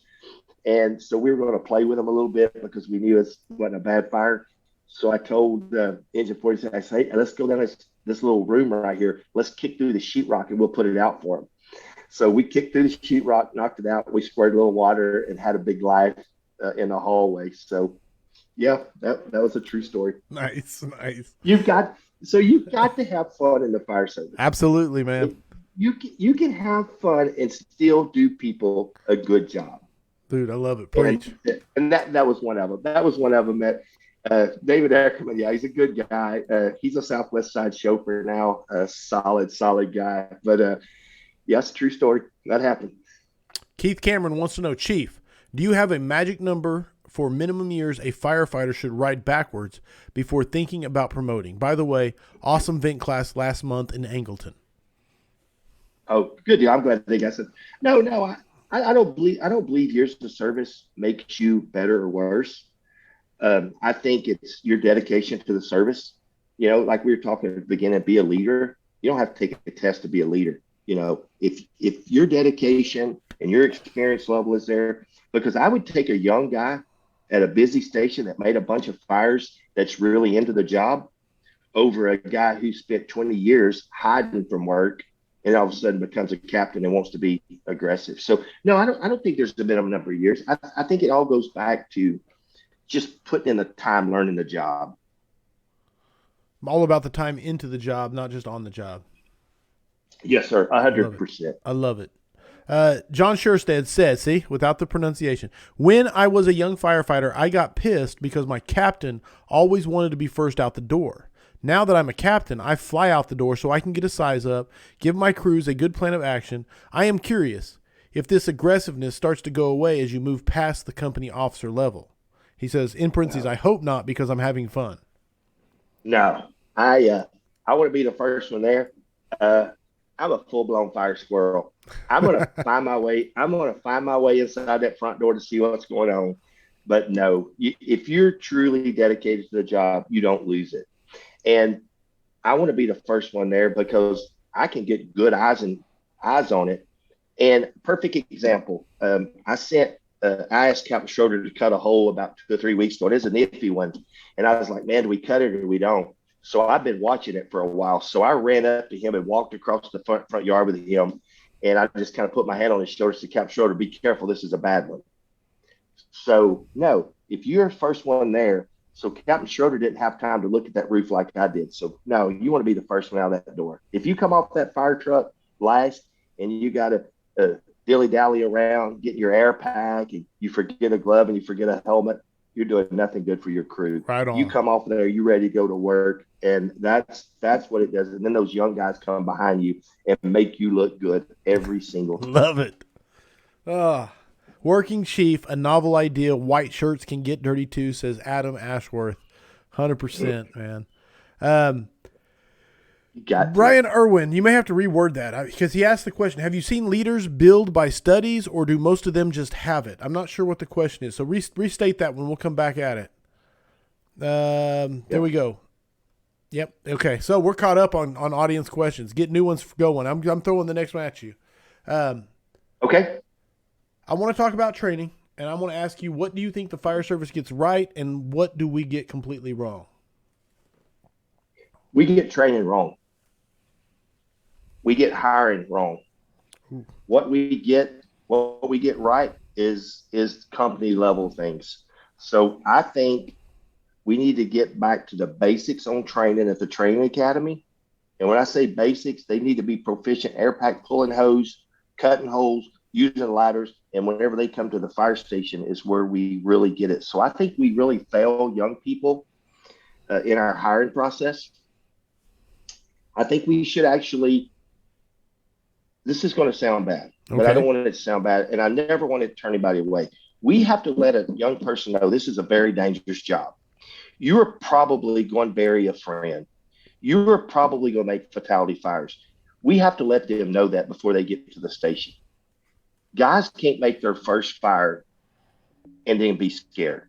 And so we were going to play with them a little bit because we knew it wasn't a bad fire. So I told Engine 46, I said, hey, let's go down this little room right here. Let's kick through the sheetrock and we'll put it out for them. So we kicked through the sheetrock, knocked it out. We squirted a little water and had a big life in the hallway. So, yeah, that was a true story. Nice. You've got to have fun in the fire service. Absolutely, man. You can have fun and still do people a good job. Dude, I love it. Preach. And that was one of them. That was one of them that David Eckerman, yeah, he's a good guy. He's a Southwest Side chauffeur now, a solid guy. But, yeah, it's a true story. That happened. Keith Cameron wants to know, Chief, do you have a magic number for minimum years a firefighter should ride backwards before thinking about promoting? By the way, awesome vent class last month in Angleton. Oh, good deal. I'm glad they got said. No, I don't believe years of service makes you better or worse. I think it's your dedication to the service. Like we were talking at the beginning, be a leader. You don't have to take a test to be a leader. If your dedication and your experience level is there, because I would take a young guy at a busy station that made a bunch of fires that's really into the job over a guy who spent 20 years hiding from work and all of a sudden becomes a captain and wants to be aggressive. So no, I don't think there's a minimum number of years. I think it all goes back to just putting in the time, learning the job. I'm all about the time into the job, not just on the job. Yes, sir. 100%. I love it. John Sherstead said, see, without the pronunciation, when I was a young firefighter, I got pissed because my captain always wanted to be first out the door. Now that I'm a captain, I fly out the door so I can get a size up, give my crews a good plan of action. I am curious if this aggressiveness starts to go away as you move past the company officer level. He says, in parentheses, I hope not, because I'm having fun. No, I want to be the first one there. I'm a full blown fire squirrel. I'm gonna find my way. I'm gonna find my way inside that front door to see what's going on. But no, if you're truly dedicated to the job, you don't lose it. And I want to be the first one there because I can get good eyes on it. And perfect example, I asked Captain Schroeder to cut a hole about 2 or 3 weeks ago. It is a nifty one, and I was like, man, do we cut it or we don't? So I've been watching it for a while. So I ran up to him and walked across the front yard with him, and I just kind of put my hand on his shoulder, to Captain Schroeder, be careful, this is a bad one. So no, if you're the first one there, so Captain Schroeder didn't have time to look at that roof like I did. So no, you want to be the first one out that door. If you come off that fire truck last and you got to dilly dally around, getting your air pack, and you forget a glove and you forget a helmet, you're doing nothing good for your crew. Right on. You come off there, you ready to go to work, and that's what it does. And then those young guys come behind you and make you look good every single time. Love it. Working chief, a novel idea. White shirts can get dirty too, says Adam Ashworth. 100%, man. Brian Irwin, you may have to reword that because he asked the question, have you seen leaders build by studies or do most of them just have it? I'm not sure what the question is. So restate that one. We'll come back at it. There we go. Yep. Okay. So we're caught up on audience questions. Get new ones going. I'm throwing the next one at you. Okay. I want to talk about training, and I want to ask you, what do you think the fire service gets right, and what do we get completely wrong? We get training wrong. We get hiring wrong. Ooh. What we get right is company level things. So I think we need to get back to the basics on training at the training academy. And when I say basics, they need to be proficient air pack pulling hose, cutting holes, using ladders. And whenever they come to the fire station is where we really get it. So I think we really fail young people in our hiring process. I think we should actually, this is going to sound bad, but I don't want it to sound bad. And I never want to turn anybody away. We have to let a young person know this is a very dangerous job. You are probably going to bury a friend. You are probably going to make fatality fires. We have to let them know that before they get to the station. Guys can't make their first fire and then be scared.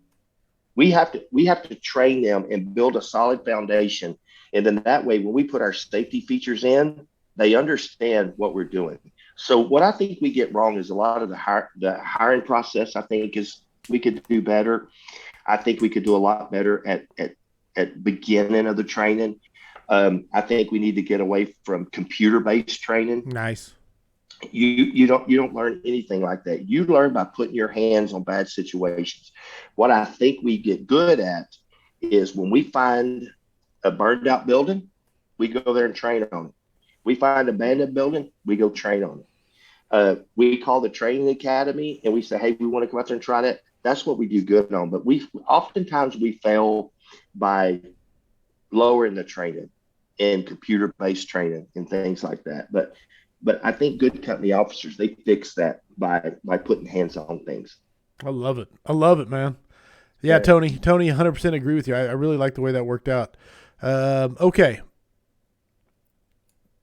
We have to train them and build a solid foundation. And then that way, when we put our safety features in, they understand what we're doing. So what I think we get wrong is a lot of the hiring process. I think we could do better. I think we could do a lot better at beginning of the training. I think we need to get away from computer-based training. Nice. You don't learn anything like that. You learn by putting your hands on bad situations. What I think we get good at is when we find a burned out building, we go there and train on it. We find an abandoned building, we go train on it. We call the training academy and we say, hey, we want to come out there and try that. That's what we do good on. But oftentimes we fail by lowering the training and computer-based training and things like that. But I think good company officers, they fix that by putting hands on things. I love it, man. Yeah, Tony, 100% agree with you. I really like the way that worked out. Okay.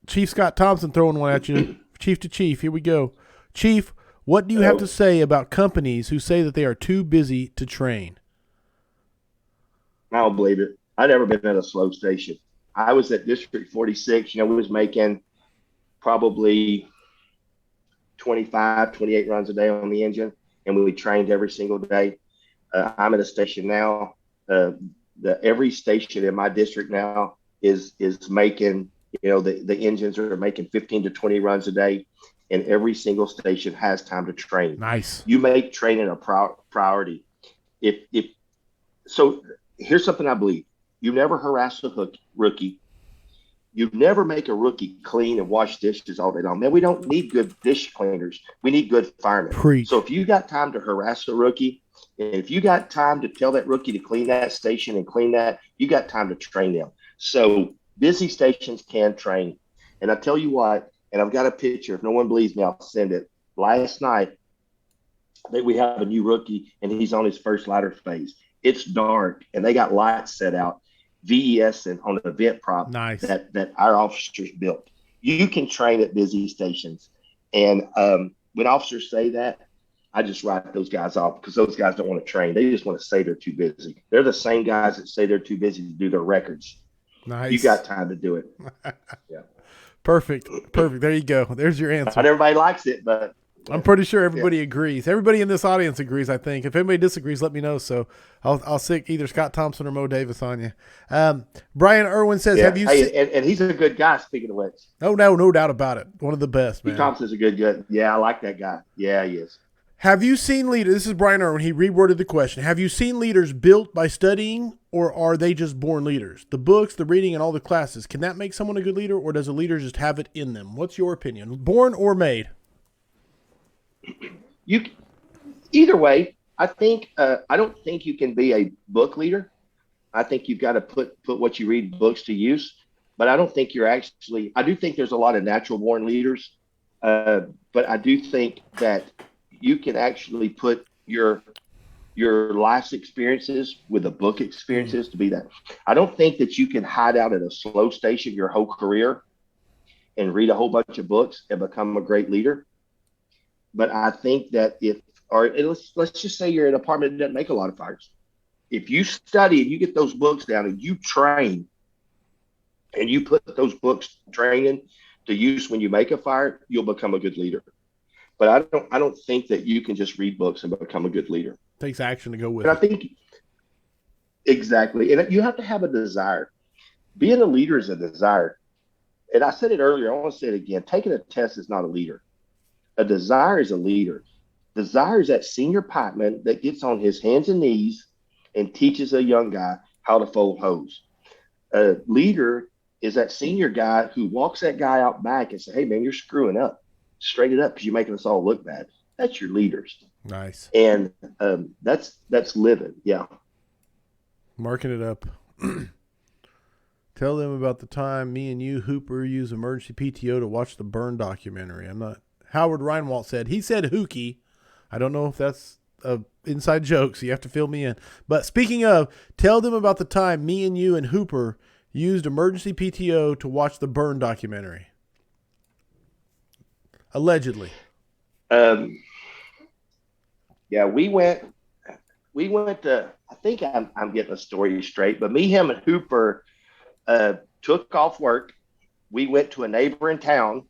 Chief Scott Thompson throwing one at you. Chief to Chief, here we go. Chief, what do you have to say about companies who say that they are too busy to train? I don't believe it. I've never been at a slow station. I was at District 46. We was making probably 25, 28 runs a day on the engine, and we trained every single day. I'm at a station now. Every station in my district now is making, the engines are making 15 to 20 runs a day, and every single station has time to train. Nice. You make training a priority. So here's something I believe. You never harass a rookie. You never make a rookie clean and wash dishes all day long. Man, we don't need good dish cleaners. We need good firemen. Preach. So if you got time to harass a rookie, and if you got time to tell that rookie to clean that station and clean that, you got time to train them. So busy stations can train. And I tell you what, and I've got a picture. If no one believes me, I'll send it. Last night, we have a new rookie, and he's on his first ladder phase. It's dark, and they got lights set out. VES and on an event prop nice. that our officers built. you can train at busy stations. And when officers say that, I just write those guys off because those guys don't want to train. They just want to say they're too busy. They're the same guys that say they're too busy to do their records. Nice. You got time to do it. Yeah. Perfect. There you go. There's your answer. Not everybody likes it, but I'm pretty sure everybody agrees. Everybody in this audience agrees, I think. If anybody disagrees, let me know. So I'll stick either Scott Thompson or Mo Davis on you. Brian Irwin says, have you seen... and he's a good guy, speaking of which. Oh, no doubt about it. One of the best, man. Thompson's a good guy. Yeah, I like that guy. Yeah, he is. Have you seen leaders? This is Brian Irwin. He reworded the question. Have you seen leaders built by studying, or are they just born leaders? The books, the reading, and all the classes, can that make someone a good leader, or does a leader just have it in them? What's your opinion? Born or made? Either way, I think I don't think you can be a book leader. I think you've got to put what you read books to use. But I don't think you're actually. I do think there's a lot of natural born leaders, but I do think that you can actually put your life's experiences with the book experiences to be that. I don't think that you can hide out at a slow station your whole career and read a whole bunch of books and become a great leader. But I think that let's just say you're in an apartment that doesn't make a lot of fires. If you study and you get those books down and you train and you put those books training to use when you make a fire, you'll become a good leader. But I don't think that you can just read books and become a good leader. It takes action to go with and it. I think exactly. And you have to have a desire. Being a leader is a desire. And I said it earlier, I want to say it again. Taking a test is not a leader. A desire is a leader. Desire is that senior pipeman that gets on his hands and knees and teaches a young guy how to fold hose. A leader is that senior guy who walks that guy out back and says, hey, man, you're screwing up. Straight it up because you're making us all look bad. That's your leaders. Nice. And that's living. Yeah. Marking it up. Tell them about the time me and you, Hooper, used emergency PTO to watch the Burn documentary. Howard Reinwald said. He said Hookie. I don't know if that's an inside joke, so you have to fill me in. But speaking of, tell them about the time me and you and Hooper used emergency PTO to watch the Burn documentary. Allegedly. Yeah, we went to, I think I'm getting the story straight, but me, him, and Hooper took off work. We went to a neighboring town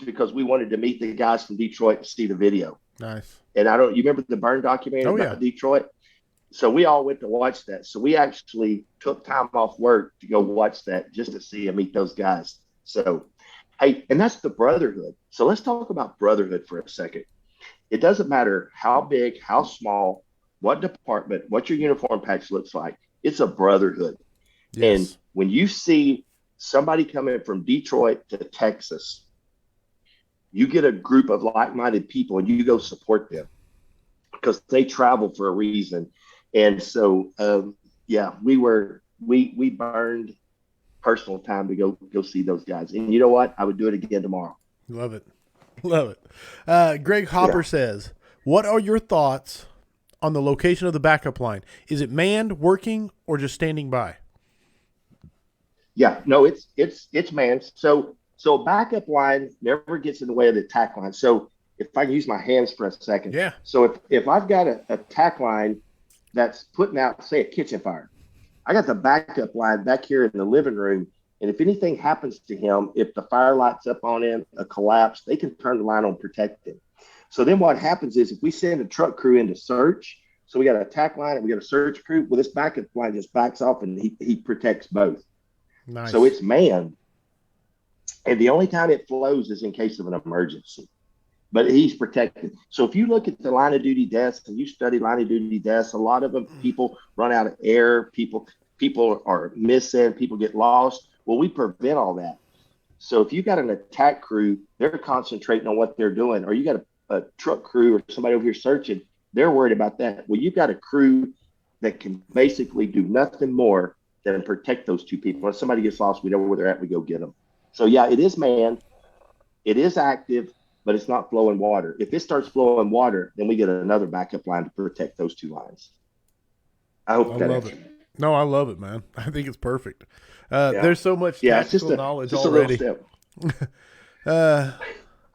because we wanted to meet the guys from Detroit to see the video. Nice. And you remember the Burn documentary about Detroit? So we all went to watch that. So we actually took time off work to go watch that just to see and meet those guys. So, hey, and that's the brotherhood. So let's talk about brotherhood for a second. It doesn't matter how big, how small, what department, what your uniform patch looks like. It's a brotherhood. Yes. And when you see somebody coming from Detroit to Texas, you get a group of like-minded people and you go support them because they travel for a reason. And so, we burned personal time to go see those guys. And you know what? I would do it again tomorrow. Love it. Greg Hopper says, what are your thoughts on the location of the backup line? Is it manned, working, or just standing by? Yeah, no, it's manned. So backup line never gets in the way of the attack line. So if I can use my hands for a second. Yeah. So if I've got a attack line that's putting out, say, a kitchen fire, I got the backup line back here in the living room. And if anything happens to him, if the fire lights up on him, a collapse, they can turn the line on, protect him. So then what happens is if we send a truck crew in to search, so we got an attack line and we got a search crew, well, this backup line just backs off and he protects both. Nice. So it's manned. And the only time it flows is in case of an emergency. But he's protected. So if you look at the line of duty deaths and you study line of duty deaths, a lot of them, people run out of air, people are missing, people get lost. Well, we prevent all that. So if you got an attack crew, they're concentrating on what they're doing, or you got a truck crew or somebody over here searching, they're worried about that. Well, you've got a crew that can basically do nothing more than protect those two people. If somebody gets lost, we know where they're at, we go get them. So yeah, it is manned, it is active, but it's not flowing water. If it starts flowing water, then we get another backup line to protect those two lines. I hope that love it. No, I love it, man. I think it's perfect. There's so much tactical knowledge already. Uh,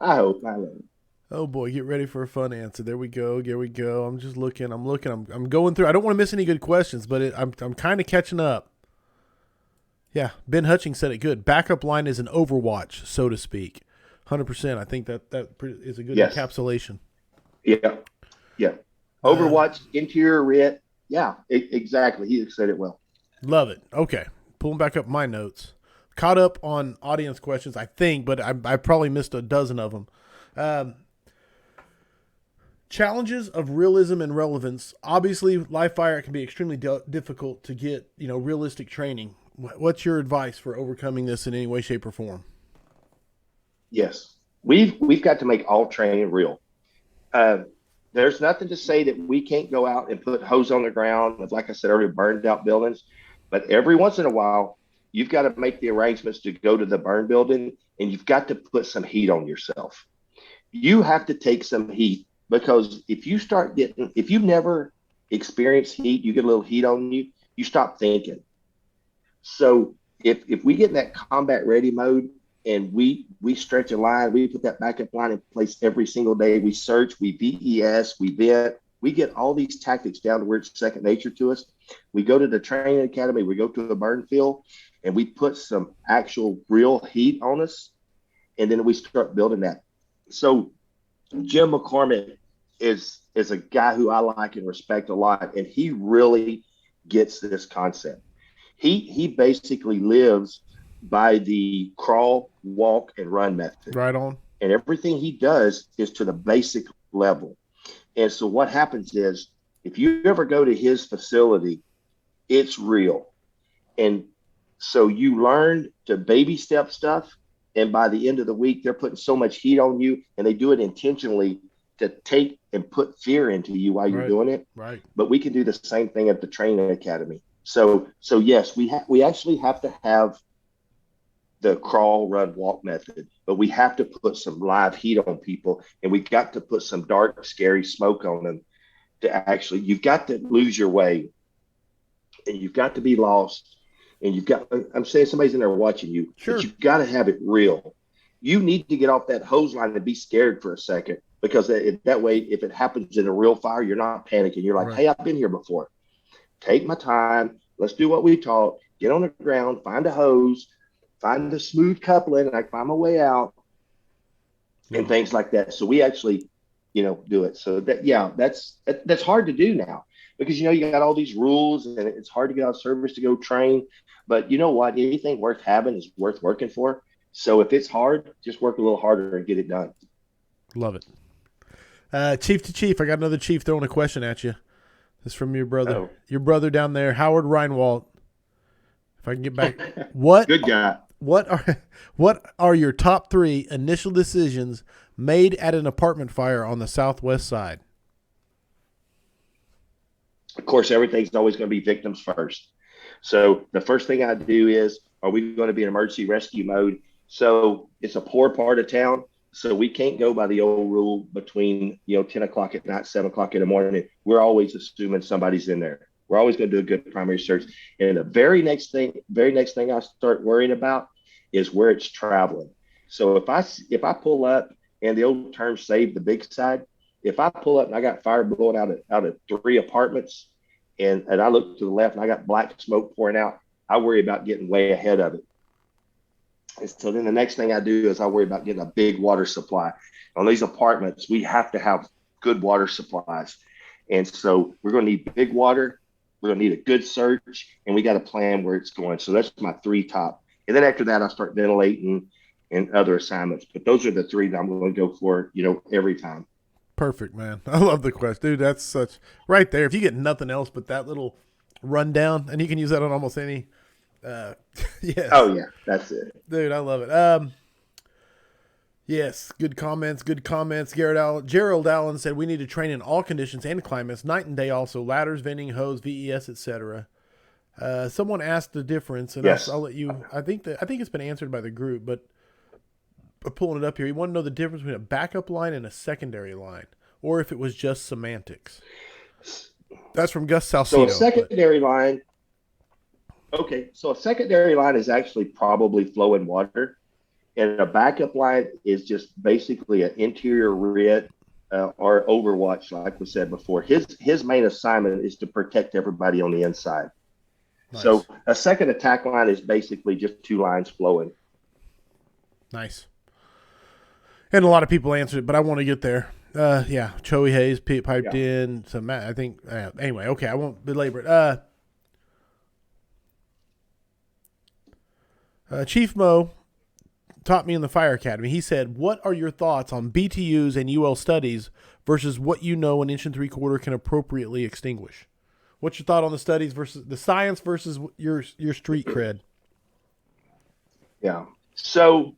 I hope. I hope. oh boy, get ready for a fun answer. There we go. There we go. I'm just looking. I'm going through. I don't want to miss any good questions, but I'm kind of catching up. Yeah, Ben Hutchings said it good. Backup line is an Overwatch, so to speak. 100%. I think that is a good Yes. encapsulation. Yeah. Yeah. Uh, Overwatch, interior red. Yeah, exactly. He said it well. Love it. Okay, pulling back up my notes. Caught up on audience questions, I think, but I probably missed a dozen of them. Um, Challenges of realism and relevance. Obviously, live fire can be extremely difficult to get, realistic training. What's your advice for overcoming this in any way, shape, or form? Yes. We've got to make all training real. Uh, there's nothing to say that we can't go out and put hose on the ground, like I said earlier, burned out buildings. But every once in a while, you've got to make the arrangements to go to the burn building, and you've got to put some heat on yourself. You have to take some heat, because if you've never experienced heat, you get a little heat on you, you stop thinking. So if we get in that combat ready mode, and we stretch a line, we put that backup line in place every single day. We search, we VES, we vent, we get all these tactics down to where it's second nature to us. We go to the training academy, we go to the burn field, and we put some actual real heat on us, and then we start building that. So Jim McCormick is a guy who I like and respect a lot, and he really gets this concept. He basically lives by the crawl, walk, and run method. Right on. And everything he does is to the basic level. And so what happens is, if you ever go to his facility, it's real. And so you learn to baby step stuff. And by the end of the week, they're putting so much heat on you, and they do it intentionally to take and put fear into you while you're Right. doing it. Right. But we can do the same thing at the training academy. So yes, we actually have to have the crawl, run, walk method, but we have to put some live heat on people, and we got to put some dark, scary smoke on them. You've got to lose your way, and you've got to be lost, and I'm saying somebody's in there watching you, Sure. but you've got to have it real. You need to get off that hose line and be scared for a second, because that way, if it happens in a real fire, you're not panicking. You're like, Right. hey, I've been here before. Take my time. Let's do what we taught. Get on the ground, find a hose, find the smooth coupling, I find my way out, and things like that. So we actually, do it. So that's hard to do now, because you got all these rules, and it's hard to get out of service to go train. But you know what? Anything worth having is worth working for. So if it's hard, just work a little harder and get it done. Love it. Chief to chief, I got another chief throwing a question at you. This is from your brother. Oh. Your brother down there, Howard Reinwald. If I can get back, what Good guy. what are your top 3 initial decisions made at an apartment fire on the southwest side? Of course, everything's always going to be victims first. So the first thing I do is, are we going to be in emergency rescue mode? So it's a poor part of town. So we can't go by the old rule between 10 o'clock at night, 7 o'clock in the morning. We're always assuming somebody's in there. We're always going to do a good primary search. And the very next thing I start worrying about is where it's traveling. So if I pull up, and the old term save the big side, if I pull up and I got fire blowing out of 3 apartments, and I look to the left and I got black smoke pouring out, I worry about getting way ahead of it. And so then the next thing I do is I worry about getting a big water supply. On these apartments, we have to have good water supplies. And so we're going to need big water. We're going to need a good search, and we got to plan where it's going. So that's my 3 top. And then after that, I start ventilating and other assignments. But those are the 3 that I'm going to go for, every time. Perfect, man. I love the question. Dude, that's such right there. If you get nothing else but that little rundown, and you can use that on almost any yes. Oh yeah, that's it. Dude, I love it. Yes, good comments. Gerald Allen said we need to train in all conditions and climates, night and day also, ladders, venting, hose, VES, etc. Someone asked the difference, and Yes. I'll let you. I think it's been answered by the group, but I'm pulling it up here. You want to know the difference between a backup line and a secondary line, or if it was just semantics. That's from Gus Salcido. So a secondary line. Okay, so a secondary line is actually probably flowing water. And a backup line is just basically an interior RIT or overwatch, like we said before. His main assignment is to protect everybody on the inside. Nice. So a second attack line is basically just two lines flowing. Nice. And a lot of people answered it, but I want to get there. Yeah, Joey Hayes piped in. So Matt, I think. Anyway, okay, I won't belabor it. Chief Mo taught me in the Fire Academy. He said, "What are your thoughts on BTUs and UL studies versus what you know an 1 3/4 can appropriately extinguish? What's your thought on the studies versus the science versus your street cred?" Yeah. So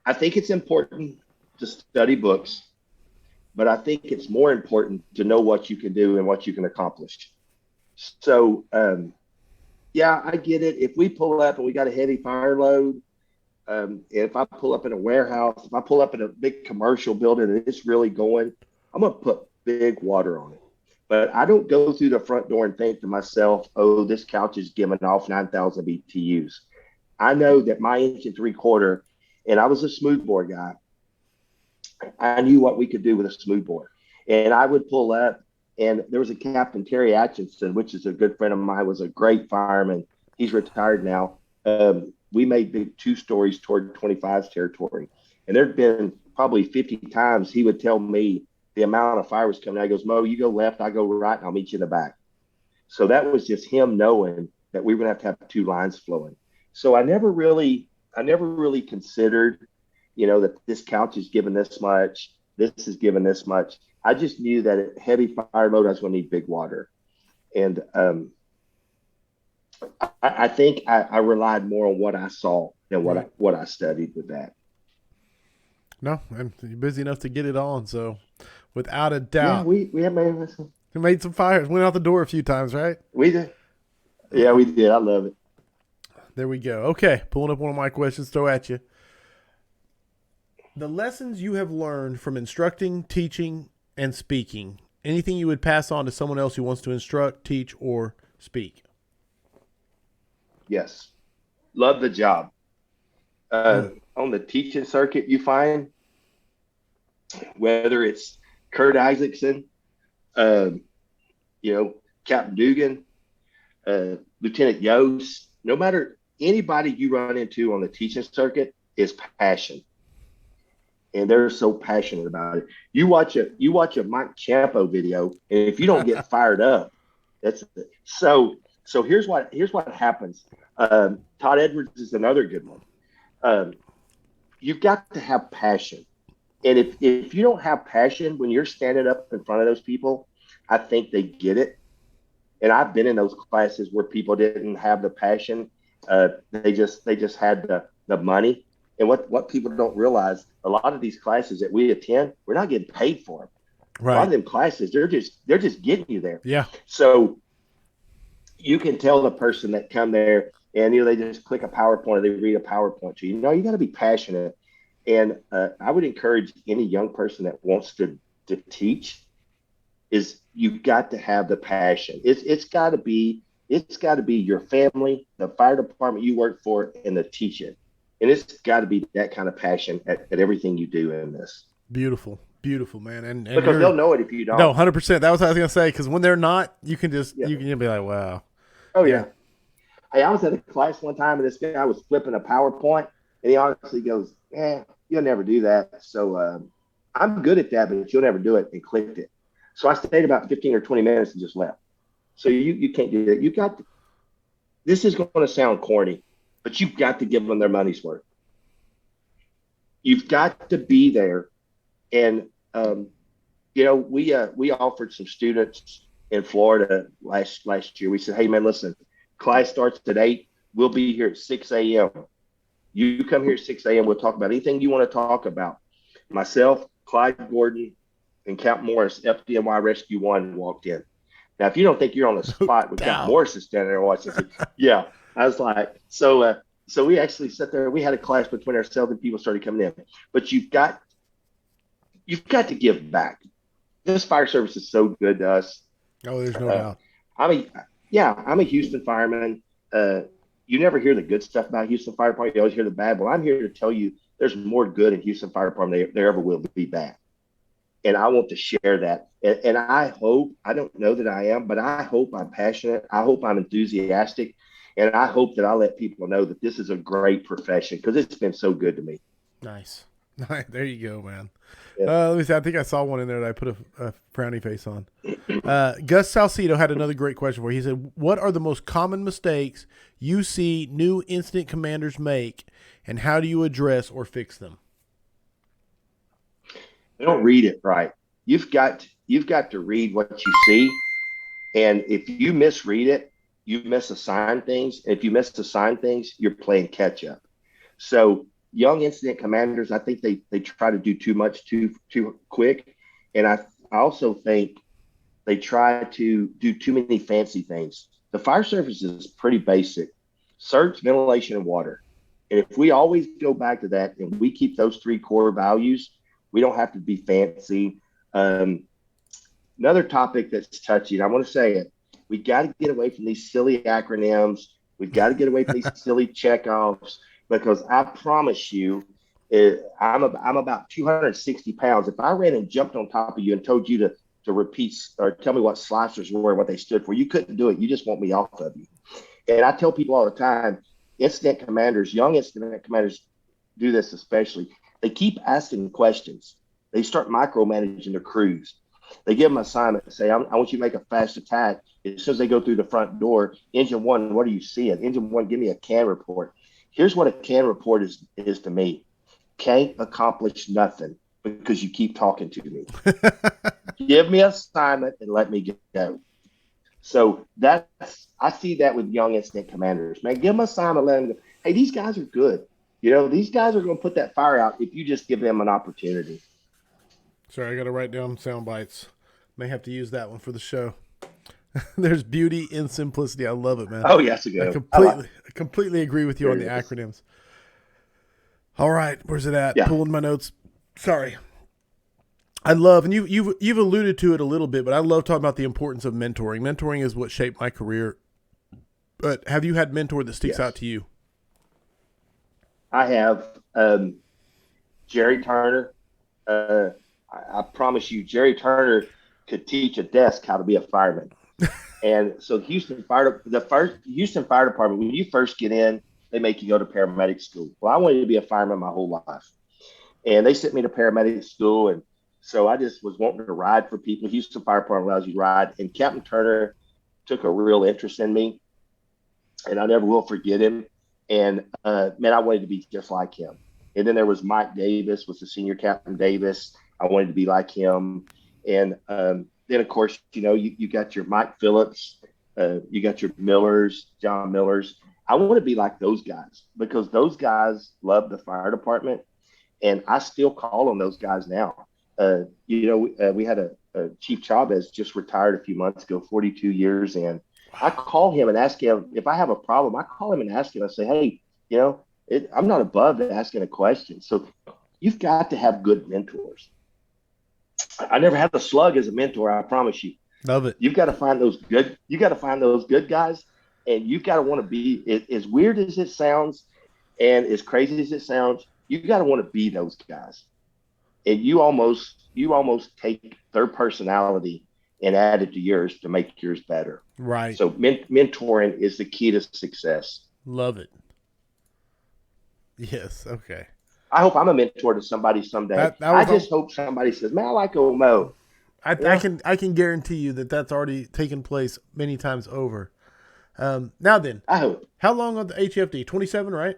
I think it's important to study books, but I think it's more important to know what you can do and what you can accomplish. So, yeah, I get it. If we pull up and we got a heavy fire load, if I pull up in a warehouse, if I pull up in a big commercial building and it's really going, I'm going to put big water on it. But I don't go through the front door and think to myself, oh, this couch is giving off 9,000 BTUs. I know that my 1 3/4, and I was a smoothbore guy, I knew what we could do with a smoothbore. And I would pull up, and there was a Captain Terry Atchison, which is a good friend of mine, was a great fireman. He's retired now. We made big 2 stories toward 25's territory. And there'd been probably 50 times he would tell me the amount of fire was coming out. He goes, Mo, you go left, I go right, and I'll meet you in the back. So that was just him knowing that we were going to have 2 lines flowing. So I never really considered, that this couch is giving this much, this is giving this much. I just knew that at heavy fire load, I was going to need big water. And I think I relied more on what I saw than what I studied with that. No, you're busy enough to get it on. So without a doubt. Yeah, we have made some fires. Went out the door a few times, right? We did. Yeah, we did. I love it. There we go. Okay, pulling up one of my questions, throw at you. The lessons you have learned from instructing, teaching, and speaking, anything you would pass on to someone else who wants to instruct, teach, or speak? Yes. Love the job. On the teaching circuit, you find whether it's Kurt Isaacson, Captain Dugan, Lieutenant Yost, no matter anybody you run into on the teaching circuit is passion. And they're so passionate about it. You watch a Mike Champo video, and if you don't get fired up, that's it. So here's what happens. Todd Edwards is another good one. You've got to have passion. And if you don't have passion when you're standing up in front of those people, I think they get it. And I've been in those classes where people didn't have the passion. They just had the money. And what people don't realize, a lot of these classes that we attend, we're not getting paid for them. Right. A lot of them classes, they're just getting you there. Yeah. So you can tell the person that come there and they just click a PowerPoint or they read a PowerPoint to you. You got to be passionate. And I would encourage any young person that wants to teach is you've got to have the passion. It's got to be your family, the fire department you work for, and the teaching. And it's got to be that kind of passion at everything you do in this. Beautiful, man. And because they'll know it if you don't. No, 100%. That was what I was going to say. Because when they're not, you can just you can be like, wow. Oh yeah. Hey, I was at a class one time and this guy was flipping a PowerPoint, and he honestly goes, you'll never do that. So I'm good at that, but you'll never do it, and clicked it. So I stayed about 15 or 20 minutes and just left. So you can't do that. This is going to sound corny, but you've got to give them their money's worth. You've got to be there. And, we offered some students in Florida last year. We said, hey, man, listen, class starts at 8. We'll be here at 6 a.m. You come here at 6 a.m. We'll talk about anything you want to talk about. Myself, Clyde Gordon, and Captain Morris, FDNY Rescue 1 walked in. Now, if you don't think you're on the spot with Captain Morris is standing there watching, yeah. I was like, so we actually sat there. We had a class between ourselves and people started coming in. But you've got to give back. This fire service is so good to us. Oh, there's no doubt. I'm a Houston fireman. You never hear the good stuff about Houston Fire Department. You always hear the bad. Well, I'm here to tell you there's more good in Houston Fire Department than there ever will be bad. And I want to share that. And I hope, I don't know that I am, but I hope I'm passionate. I hope I'm enthusiastic. And I hope that I let people know that this is a great profession because it's been so good to me. Nice. There you go, man. Yeah. Let me see. I think I saw one in there that I put a frowny face on. Gus Salcido had another great question for you. He said, what are the most common mistakes you see new incident commanders make, and how do you address or fix them? They don't read it right. You've got to read what you see. And if you misread it, you misassign things. And if you misassign things, you're playing catch up. So young incident commanders, I think they try to do too much too quick. And I also think they try to do too many fancy things. The fire service is pretty basic: search, ventilation, and water. And if we always go back to that and we keep those three core values, we don't have to be fancy. Um, Another topic that's touchy, and I want to say it, we got to get away from these silly acronyms. We've got to get away from these silly checkoffs because I promise you, I'm about 260 pounds. If I ran and jumped on top of you and told you to repeat or tell me what slicers were and what they stood for, you couldn't do it. You just want me off of you. And I tell people all the time, incident commanders, young incident commanders do this especially. They keep asking questions. They start micromanaging their crews. They give them an assignment and say, I want you to make a fast attack. As soon as they go through the front door, engine one, what are you seeing? Engine one, give me a can report. Here's what a can report is to me. Can't accomplish nothing because you keep talking to me. Give me an assignment and let me go. So I see that with young incident commanders. Man, give them an assignment, let them go. Hey, these guys are good. These guys are going to put that fire out if you just give them an opportunity. Sorry, I got to write down sound bites. May have to use that one for the show. There's beauty in simplicity. I love it, man. Oh, yes, I completely agree with you on the acronyms. All right, where's it at? Yeah. Pulling my notes. Sorry. I love, and you've alluded to it a little bit, but I love talking about the importance of mentoring. Mentoring is what shaped my career. But have you had a mentor that sticks out to you? I have. Jerry Turner. I promise you, Jerry Turner could teach a desk how to be a fireman. And so the Houston Fire Department, when you first get in, they make you go to paramedic school. Well, I wanted to be a fireman my whole life. And they sent me to paramedic school. And so I just was wanting to ride for people. Houston Fire Department allows you to ride. And Captain Turner took a real interest in me. And I never will forget him. And, man, I wanted to be just like him. And then there was Mike Davis, was the senior Captain Davis. I wanted to be like him. And then, of course, you got your Mike Phillips, you got your Millers, John Millers. I want to be like those guys because those guys love the fire department. And I still call on those guys now. We had a Chief Chavez just retired a few months ago, 42 years in. I call him and ask him if I have a problem. I call him and ask him. I say, hey, I'm not above asking a question. So you've got to have good mentors. I never had a slug as a mentor. I promise you. Love it. You've got to find those good. You got to find those good guys, and you've got to want to be as weird as it sounds, and as crazy as it sounds. You got to want to be those guys, and you almost take their personality and add it to yours to make yours better. Right. So mentoring is the key to success. Love it. Yes. Okay. I hope I'm a mentor to somebody someday. I just hope somebody says, man, I like old Mo. I can guarantee you that's already taken place many times over. Now then, I hope. How long on the HFD? 27, right?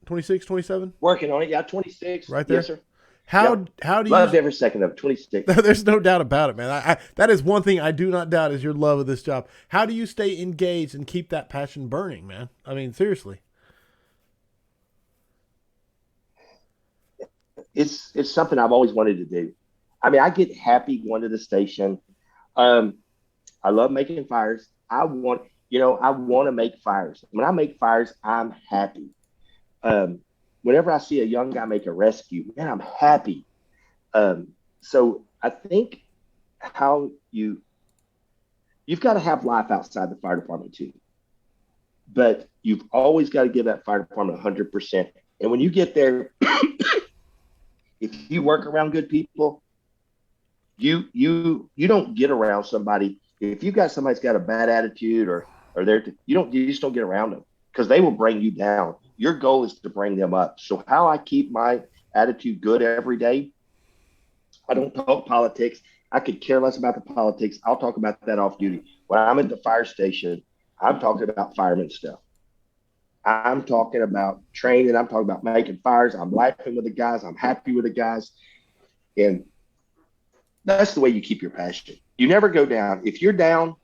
26, 27? Working on it. Yeah, 26. Right there? Yes, sir. How do you loved every second of it, 26. There's no doubt about it, man. That is one thing I do not doubt is your love of this job. How do you stay engaged and keep that passion burning, man? I mean, seriously. It's something I've always wanted to do. I mean, I get happy going to the station. I love making fires. I want to make fires. When I make fires, I'm happy. Whenever I see a young guy make a rescue, man, I'm happy. So I think you've got to have life outside the fire department too. But you've always got to give that fire department 100%. And when you get there, If you work around good people, you don't get around somebody. If you got somebody's got a bad attitude or you just don't get around them because they will bring you down. Your goal is to bring them up. So how I keep my attitude good every day, I don't talk politics. I could care less about the politics. I'll talk about that off duty. When I'm at the fire station, I'm talking about fireman stuff. I'm talking about training. I'm talking about making fires. I'm laughing with the guys. I'm happy with the guys. And that's the way you keep your passion. You never go down. If you're down,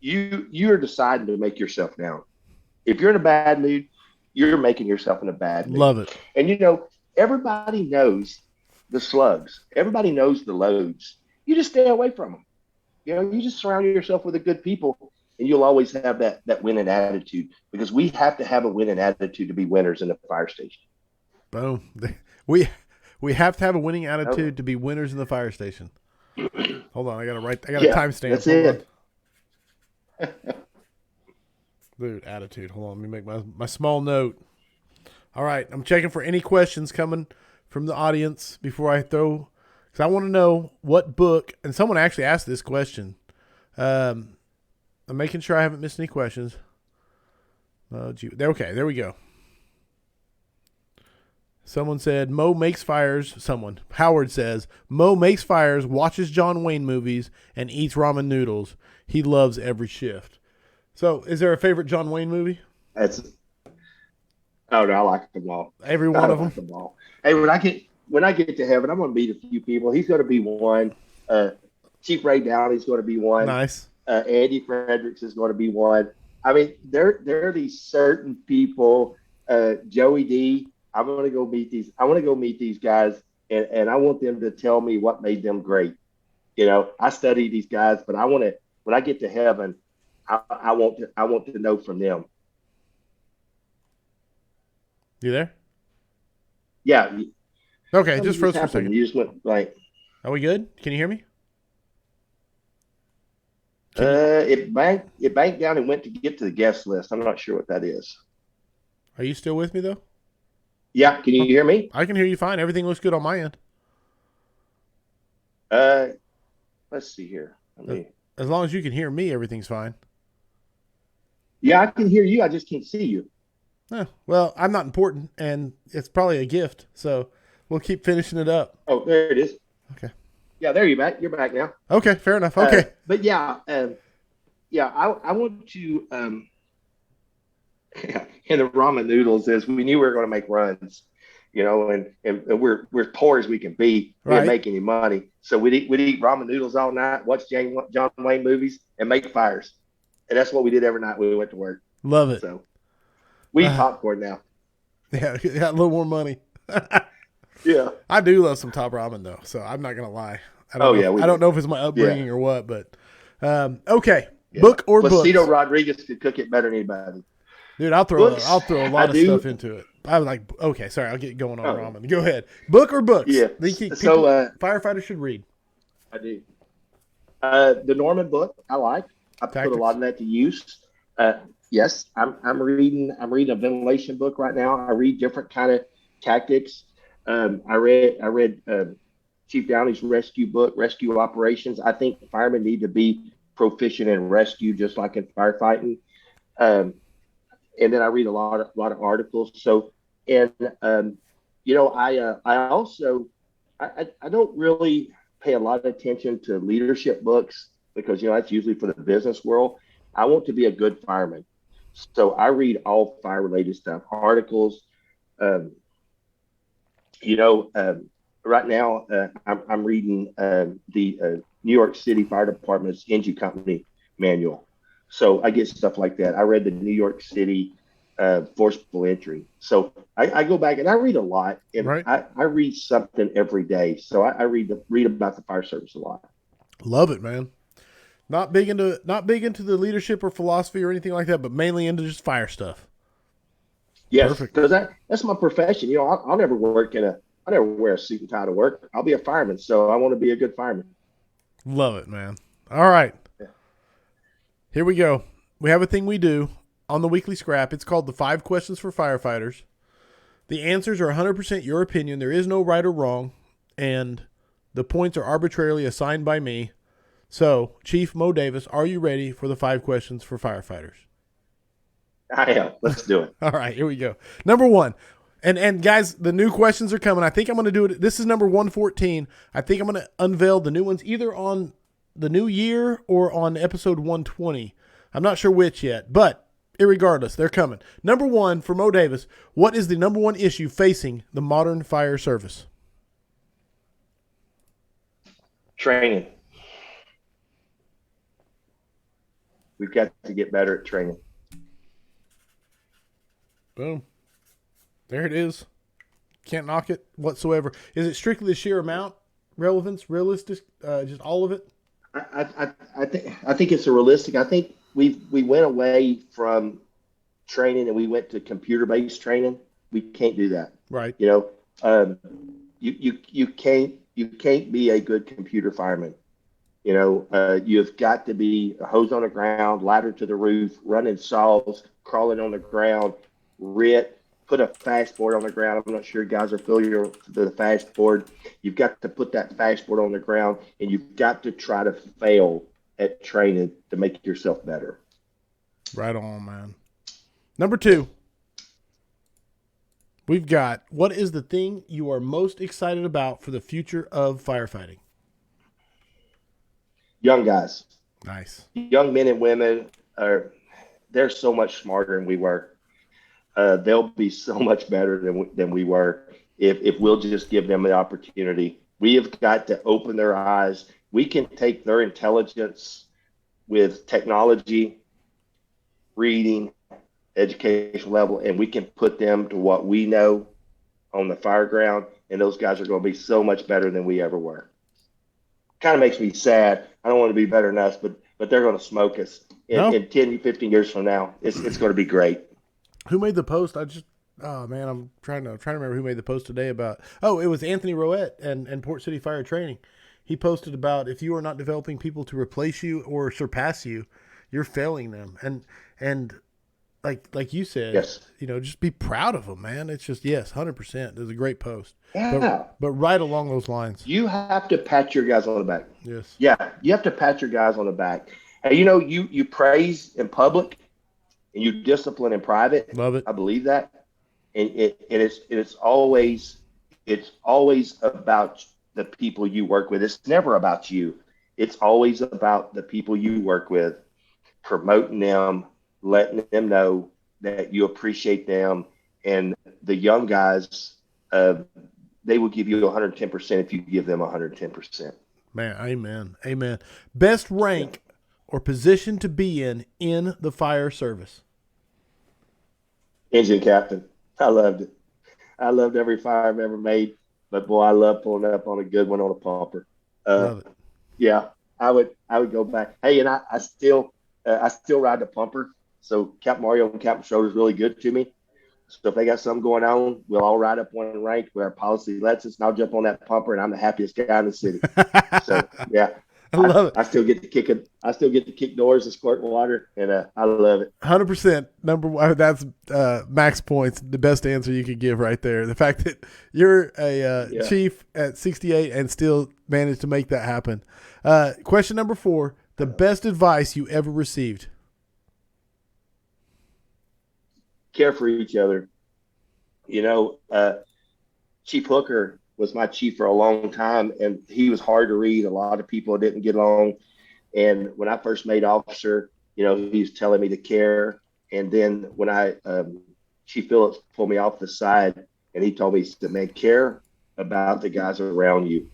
you're deciding to make yourself down. If you're in a bad mood, you're making yourself in a bad mood. Love it. And everybody knows the slugs. Everybody knows the loads. You just stay away from them. You just surround yourself with the good people, and you'll always have that winning attitude, because we have to have a winning attitude to be winners in the fire station. Boom. We have to have a winning attitude to be winners in the fire station. Hold on, I got a timestamp. That's it. Dude, attitude. Hold on, let me make my small note. All right, I'm checking for any questions coming from the audience before I throw, because I want to know what book, and someone actually asked this question. I'm making sure I haven't missed any questions. Okay, there we go. Someone said, Mo makes fires. Howard says, Mo makes fires, watches John Wayne movies, and eats ramen noodles. He loves every shift. So, is there a favorite John Wayne movie? Oh no, I like them all. Every one of them? Like them all. Hey, when I get to heaven, I'm going to meet a few people. He's going to be one. Chief Ray Downey's going to be one. Nice. Andy Fredericks is going to be one. I mean, there are these certain people. Joey D. I want to go meet these guys, and I want them to tell me what made them great. I study these guys, but when I get to heaven, I want to know from them. You there? Yeah. Okay, just froze for a second. You just went like. Are we good? Can you hear me? It banked down and went to get to the guest list. I'm not sure what that is. Are you still with me though? Yeah, can you hear me? I can hear you fine. Everything looks good on my end. Let's see here. As long as you can hear me, everything's fine. Yeah, I can hear you. I just can't see you. Well, I'm not important, and it's probably a gift, so we'll keep finishing it up. Oh, there it is. Okay. Yeah, there you're back. You're back now. Okay, fair enough. Okay. But yeah, I want to and the ramen noodles is we knew we were going to make runs, and we're poor as we can be. We didn't make any money, so we'd eat ramen noodles all night, watch John Wayne movies, and make fires, and that's what we did every night when we went to work. Love it. So we eat popcorn now. Yeah, a little more money. Yeah, I do love some top ramen though, so I'm not gonna lie. I don't know if it's my upbringing or what, but okay. Yeah. Book or books? Placido Rodriguez could cook it better than anybody. Dude, I'll throw a lot of stuff into it. I was like, okay, sorry, I'll get going on ramen. Go ahead. Book or books? Yeah. Firefighters should read. I do. The Norman book I like. I put a lot of that to use. Yes, I'm reading a ventilation book right now. I read different kind of tactics. I read Chief Downey's rescue book, Rescue Operations. I think firemen need to be proficient in rescue, just like in firefighting. And then I read a lot of articles. So, and I also don't really pay a lot of attention to leadership books because that's usually for the business world. I want to be a good fireman, so I read all fire related stuff, articles. Right now I'm reading the New York City Fire Department's Engine Company manual. So I get stuff like that. I read the New York City forcible entry. So I go back and I read a lot, and I read something every day. So I read about the fire service a lot. Love it, man. Not big into the leadership or philosophy or anything like that, but mainly into just fire stuff. Yes, because that's my profession. I'll never I never wear a suit and tie to work. I'll be a fireman, so I want to be a good fireman. Love it, man. All right. Yeah. Here we go. We have a thing we do on the weekly scrap. It's called the 5 Questions for Firefighters. The answers are 100% your opinion. There is no right or wrong, and the points are arbitrarily assigned by me. So, Chief Mo Davis, are you ready for the 5 questions for firefighters? I am. Let's do it. All right, here we go. Number 1. And guys, the new questions are coming. I think I'm going to do it. This is number 114. I think I'm going to unveil the new ones either on the new year or on episode 120. I'm not sure which yet, but irregardless, they're coming. Number 1 for Mo Davis, what is the number 1 issue facing the modern fire service? Training. We've got to get better at training. Boom. There it is. Can't knock it whatsoever. Is it strictly the sheer amount, relevance, realistic, just all of it? I think it's a realistic. I think we went away from training and we went to computer-based training. We can't do that. Right. You know, you can't be a good computer fireman. You know, you've got to be a hose on the ground, ladder to the roof, running saws, crawling on the ground, put a fastboard on the ground. I'm not sure guys are familiar with the fastboard. You've got to put that fastboard on the ground, and you've got to try to fail at training to make yourself better. Right on, man. Number 2, we've got, what is the thing you are most excited about for the future of firefighting? Young guys. Nice. Young men and women they're so much smarter than we were. They'll be so much better than we were if we'll just give them the opportunity. We have got to open their eyes. We can take their intelligence with technology, reading, educational level, and we can put them to what we know on the fireground, and those guys are going to be so much better than we ever were. Kind of makes me sad. I don't want to be better than us, but they're going to smoke us in 10, 15 years from now. It's going to be great. Who made the post? I'm trying to remember who made the post today about. Oh, it was Anthony Roette and Port City Fire Training. He posted about if you are not developing people to replace you or surpass you, you're failing them. And like you said, yes, you know, just be proud of them, man. It's just 100%. It was a great post. Yeah, but right along those lines, you have to pat your guys on the back. Yes. Yeah, you have to pat your guys on the back. And you know, you praise in public and you discipline in private. Love it. I believe that. And it's always about the people you work with. It's never about you. It's always about the people you work with, promoting them, letting them know that you appreciate them. And the young guys, they will give you 110% if you give them 110%. Man, amen. Best rank or position to be in the fire service? Engine captain. I loved it. I loved every fire I've ever made, but boy, I love pulling up on a good one on a pumper. Love it. Yeah, I would go back. Hey, and I still ride the pumper. So Captain Mario and Captain Schroeder's really good to me. So if they got something going on, we'll all ride up one rank where our policy lets us, and I'll jump on that pumper, and I'm the happiest guy in the city. So yeah, I love it. I still get to kick it. I still get to kick doors and squirt water, and I love it. 100%. Number one, that's max points. The best answer you could give right there. The fact that you're a chief at 68 and still managed to make that happen. Question number 4: the best advice you ever received. Care for each other. You know, Chief Hooker was my chief for a long time, and he was hard to read. A lot of people didn't get along. And when I first made officer, you know, he was telling me to care. And then when Chief Phillips pulled me off the side, and he told me, he said, man, care about the guys around you.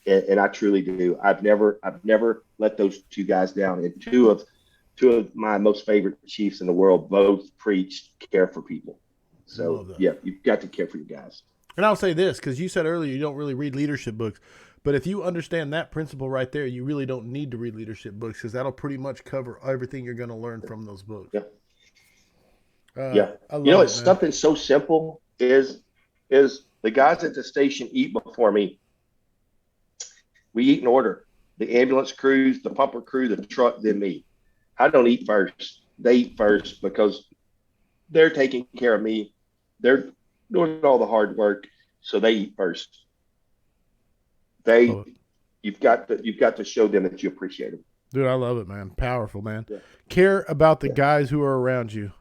And I truly do. I've never let those two guys down. And two of my most favorite chiefs in the world both preached care for people. So yeah, you've got to care for your guys. And I'll say this, because you said earlier you don't really read leadership books, but if you understand that principle right there, you really don't need to read leadership books, because that'll pretty much cover everything you're going to learn from those books. Yeah. I love you know, it, it's man. something so simple is the guys at the station eat before me. We eat in order. The ambulance crews, the pumper crew, the truck, then me. I don't eat first. They eat first because they're taking care of me. They're doing all the hard work, so they eat first. They, Love it. you've got to show them that you appreciate them. Dude, I love it, man. Powerful, man. Yeah. Care about the Yeah. guys who are around you.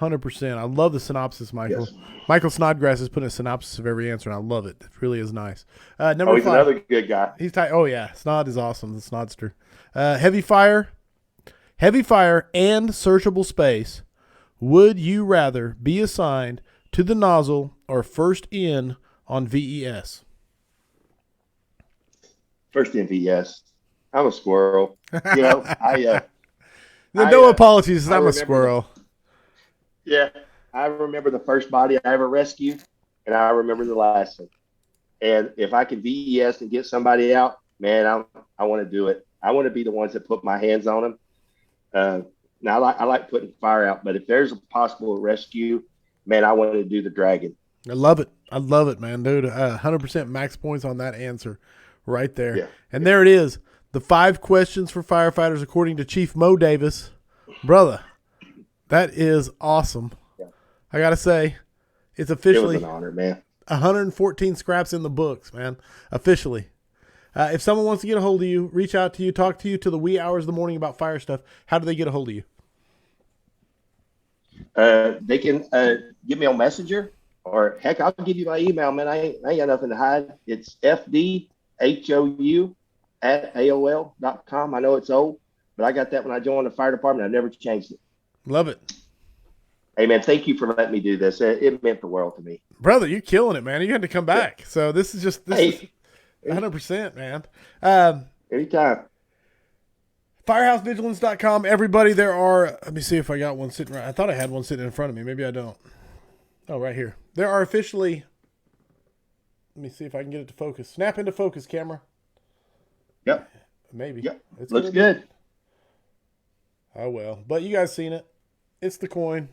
100%. I love the synopsis, Michael. Yes. Michael Snodgrass is putting a synopsis of every answer, and I love it. It really is nice. Number Oh, he's 5. another good guy. He's tight. Oh, yeah. Snod is awesome. The Snodster. Heavy fire. Heavy fire and searchable space. Would you rather be assigned to the nozzle or first in on VES? First in VS. I'm a squirrel. You know, No apologies. I I'm a remember squirrel. yeah, I remember the first body I ever rescued, and I remember the last one. And if I can VES and get somebody out, man, I want to do it. I want to be the ones that put my hands on them. Now I like putting fire out, but if there's a possible rescue, man, I want to do the dragon. I love it. I love it, man, dude. 100% max points on that answer right there. Yeah. And there it is. The 5 questions for firefighters according to Chief Mo Davis. Brother, that is awesome. Yeah. I got to say, it's It was officially an honor, man. 114 scraps in the books, man. Officially. If someone wants to get a hold of you, reach out to you, talk to you till the wee hours of the morning about fire stuff, how do they get a hold of you? They can get me on Messenger, or heck, I'll give you my email, man. I ain't got nothing to hide. It's fdhou@aol.com. I know it's old, but I got that when I joined the fire department. I never changed it. Love it. Hey, man, thank you for letting me do this. It meant the world to me. Brother, you're killing it, man. You had to come back. So this is 100%, man. Anytime. Firehousevigilance.com. Everybody, there are, let me see if I got one sitting right. I thought I had one sitting in front of me. Maybe I don't. Oh, right here. There are officially, let me see if I can get it to focus. Snap into focus, camera. Yep. Maybe. Yep. It's Looks gonna be- good. Oh, well. But you guys seen it. It's the coin.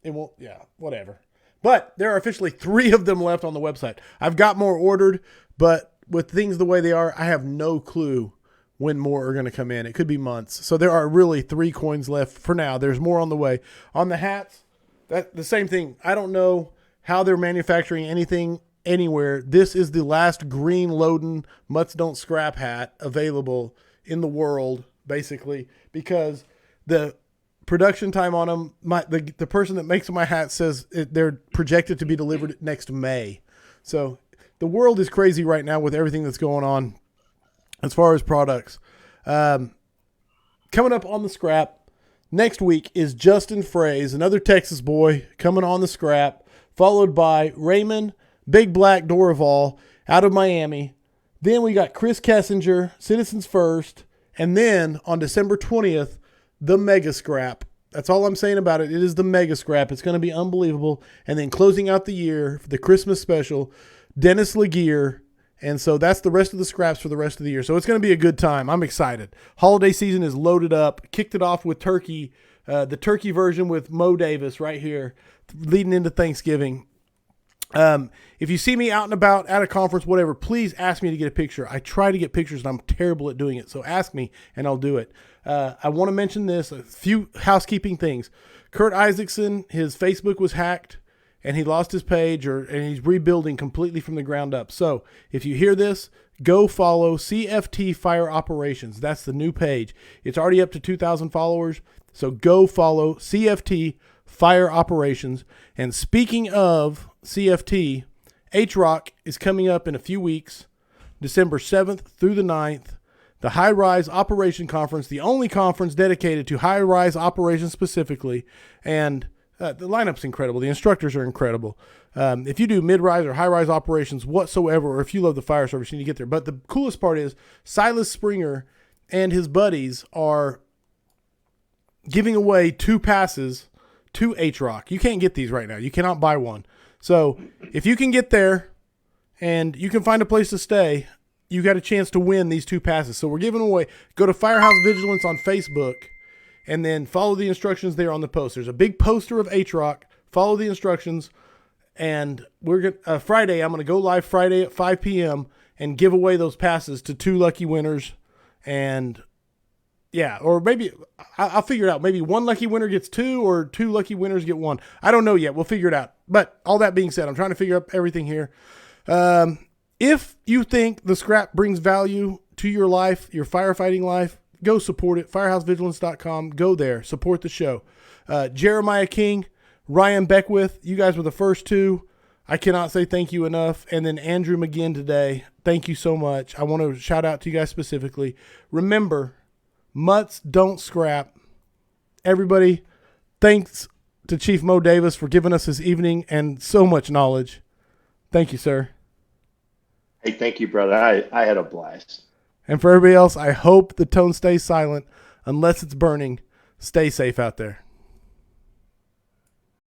It won't, yeah, whatever. But there are officially 3 of them left on the website. I've got more ordered, but with things the way they are, I have no clue when more are going to come in. It could be months. So there are really 3 coins left for now. There's more on the way. On the hats, that the same thing. I don't know how they're manufacturing anything anywhere. This is the last green Loden Mutts Don't Scrap hat available in the world, basically, because the production time on them, the person that makes my hat says they're projected to be delivered next May. So the world is crazy right now with everything that's going on as far as products. Coming up on the scrap next week is Justin Fraze, another Texas boy coming on the scrap, followed by Raymond Big Black Dorival out of Miami. Then we got Chris Kessinger, Citizens First, and then on December 20th, the Mega Scrap. That's all I'm saying about it. It is the Mega Scrap. It's going to be unbelievable. And then closing out the year for the Christmas special, Dennis Laguerre. And so that's the rest of the scraps for the rest of the year. So it's going to be a good time. I'm excited. Holiday season is loaded up. Kicked it off with turkey, the turkey version with Mo Davis right here, leading into Thanksgiving. If you see me out and about at a conference, whatever, please ask me to get a picture. I try to get pictures and I'm terrible at doing it. So ask me and I'll do it. I want to mention this, a few housekeeping things. Kurt Isaacson, his Facebook was hacked and he lost his page and he's rebuilding completely from the ground up. So if you hear this, go follow CFT Fire Operations. That's the new page. It's already up to 2,000 followers. So go follow CFT Fire Operations. And speaking of CFT, H-Rock is coming up in a few weeks, December 7th through the 9th. The High Rise Operation Conference, the only conference dedicated to high rise operations specifically. And the lineup's incredible. The instructors are incredible. If you do mid-rise or high-rise operations whatsoever, or if you love the fire service, you need to get there. But the coolest part is Silas Springer and his buddies are giving away 2 passes to H-Rock. You can't get these right now. You cannot buy one. So if you can get there and you can find a place to stay, you got a chance to win these 2 passes. So we're giving away. Go to Firehouse Vigilance on Facebook and then follow the instructions there on the post. There's a big poster of H-Rock. Follow the instructions. And we're going Friday, I'm going to go live Friday at 5 p.m. and give away those passes to 2 lucky winners. And Yeah, or maybe I'll figure it out. Maybe one lucky winner gets two, or two lucky winners get one. I don't know yet. We'll figure it out. But all that being said, I'm trying to figure out everything here. If you think the scrap brings value to your life, your firefighting life, go support it. Firehousevigilance.com. Go there. Support the show. Jeremiah King, Ryan Beckwith, you guys were the first two. I cannot say thank you enough. And then Andrew McGinn today. Thank you so much. I want to shout out to you guys specifically. Remember, mutts don't scrap. Everybody, thanks to Chief Mo Davis for giving us this evening and so much knowledge. Thank you, sir. Hey, thank you, brother. I had a blast. And for everybody else, I hope the tone stays silent unless it's burning. Stay safe out there.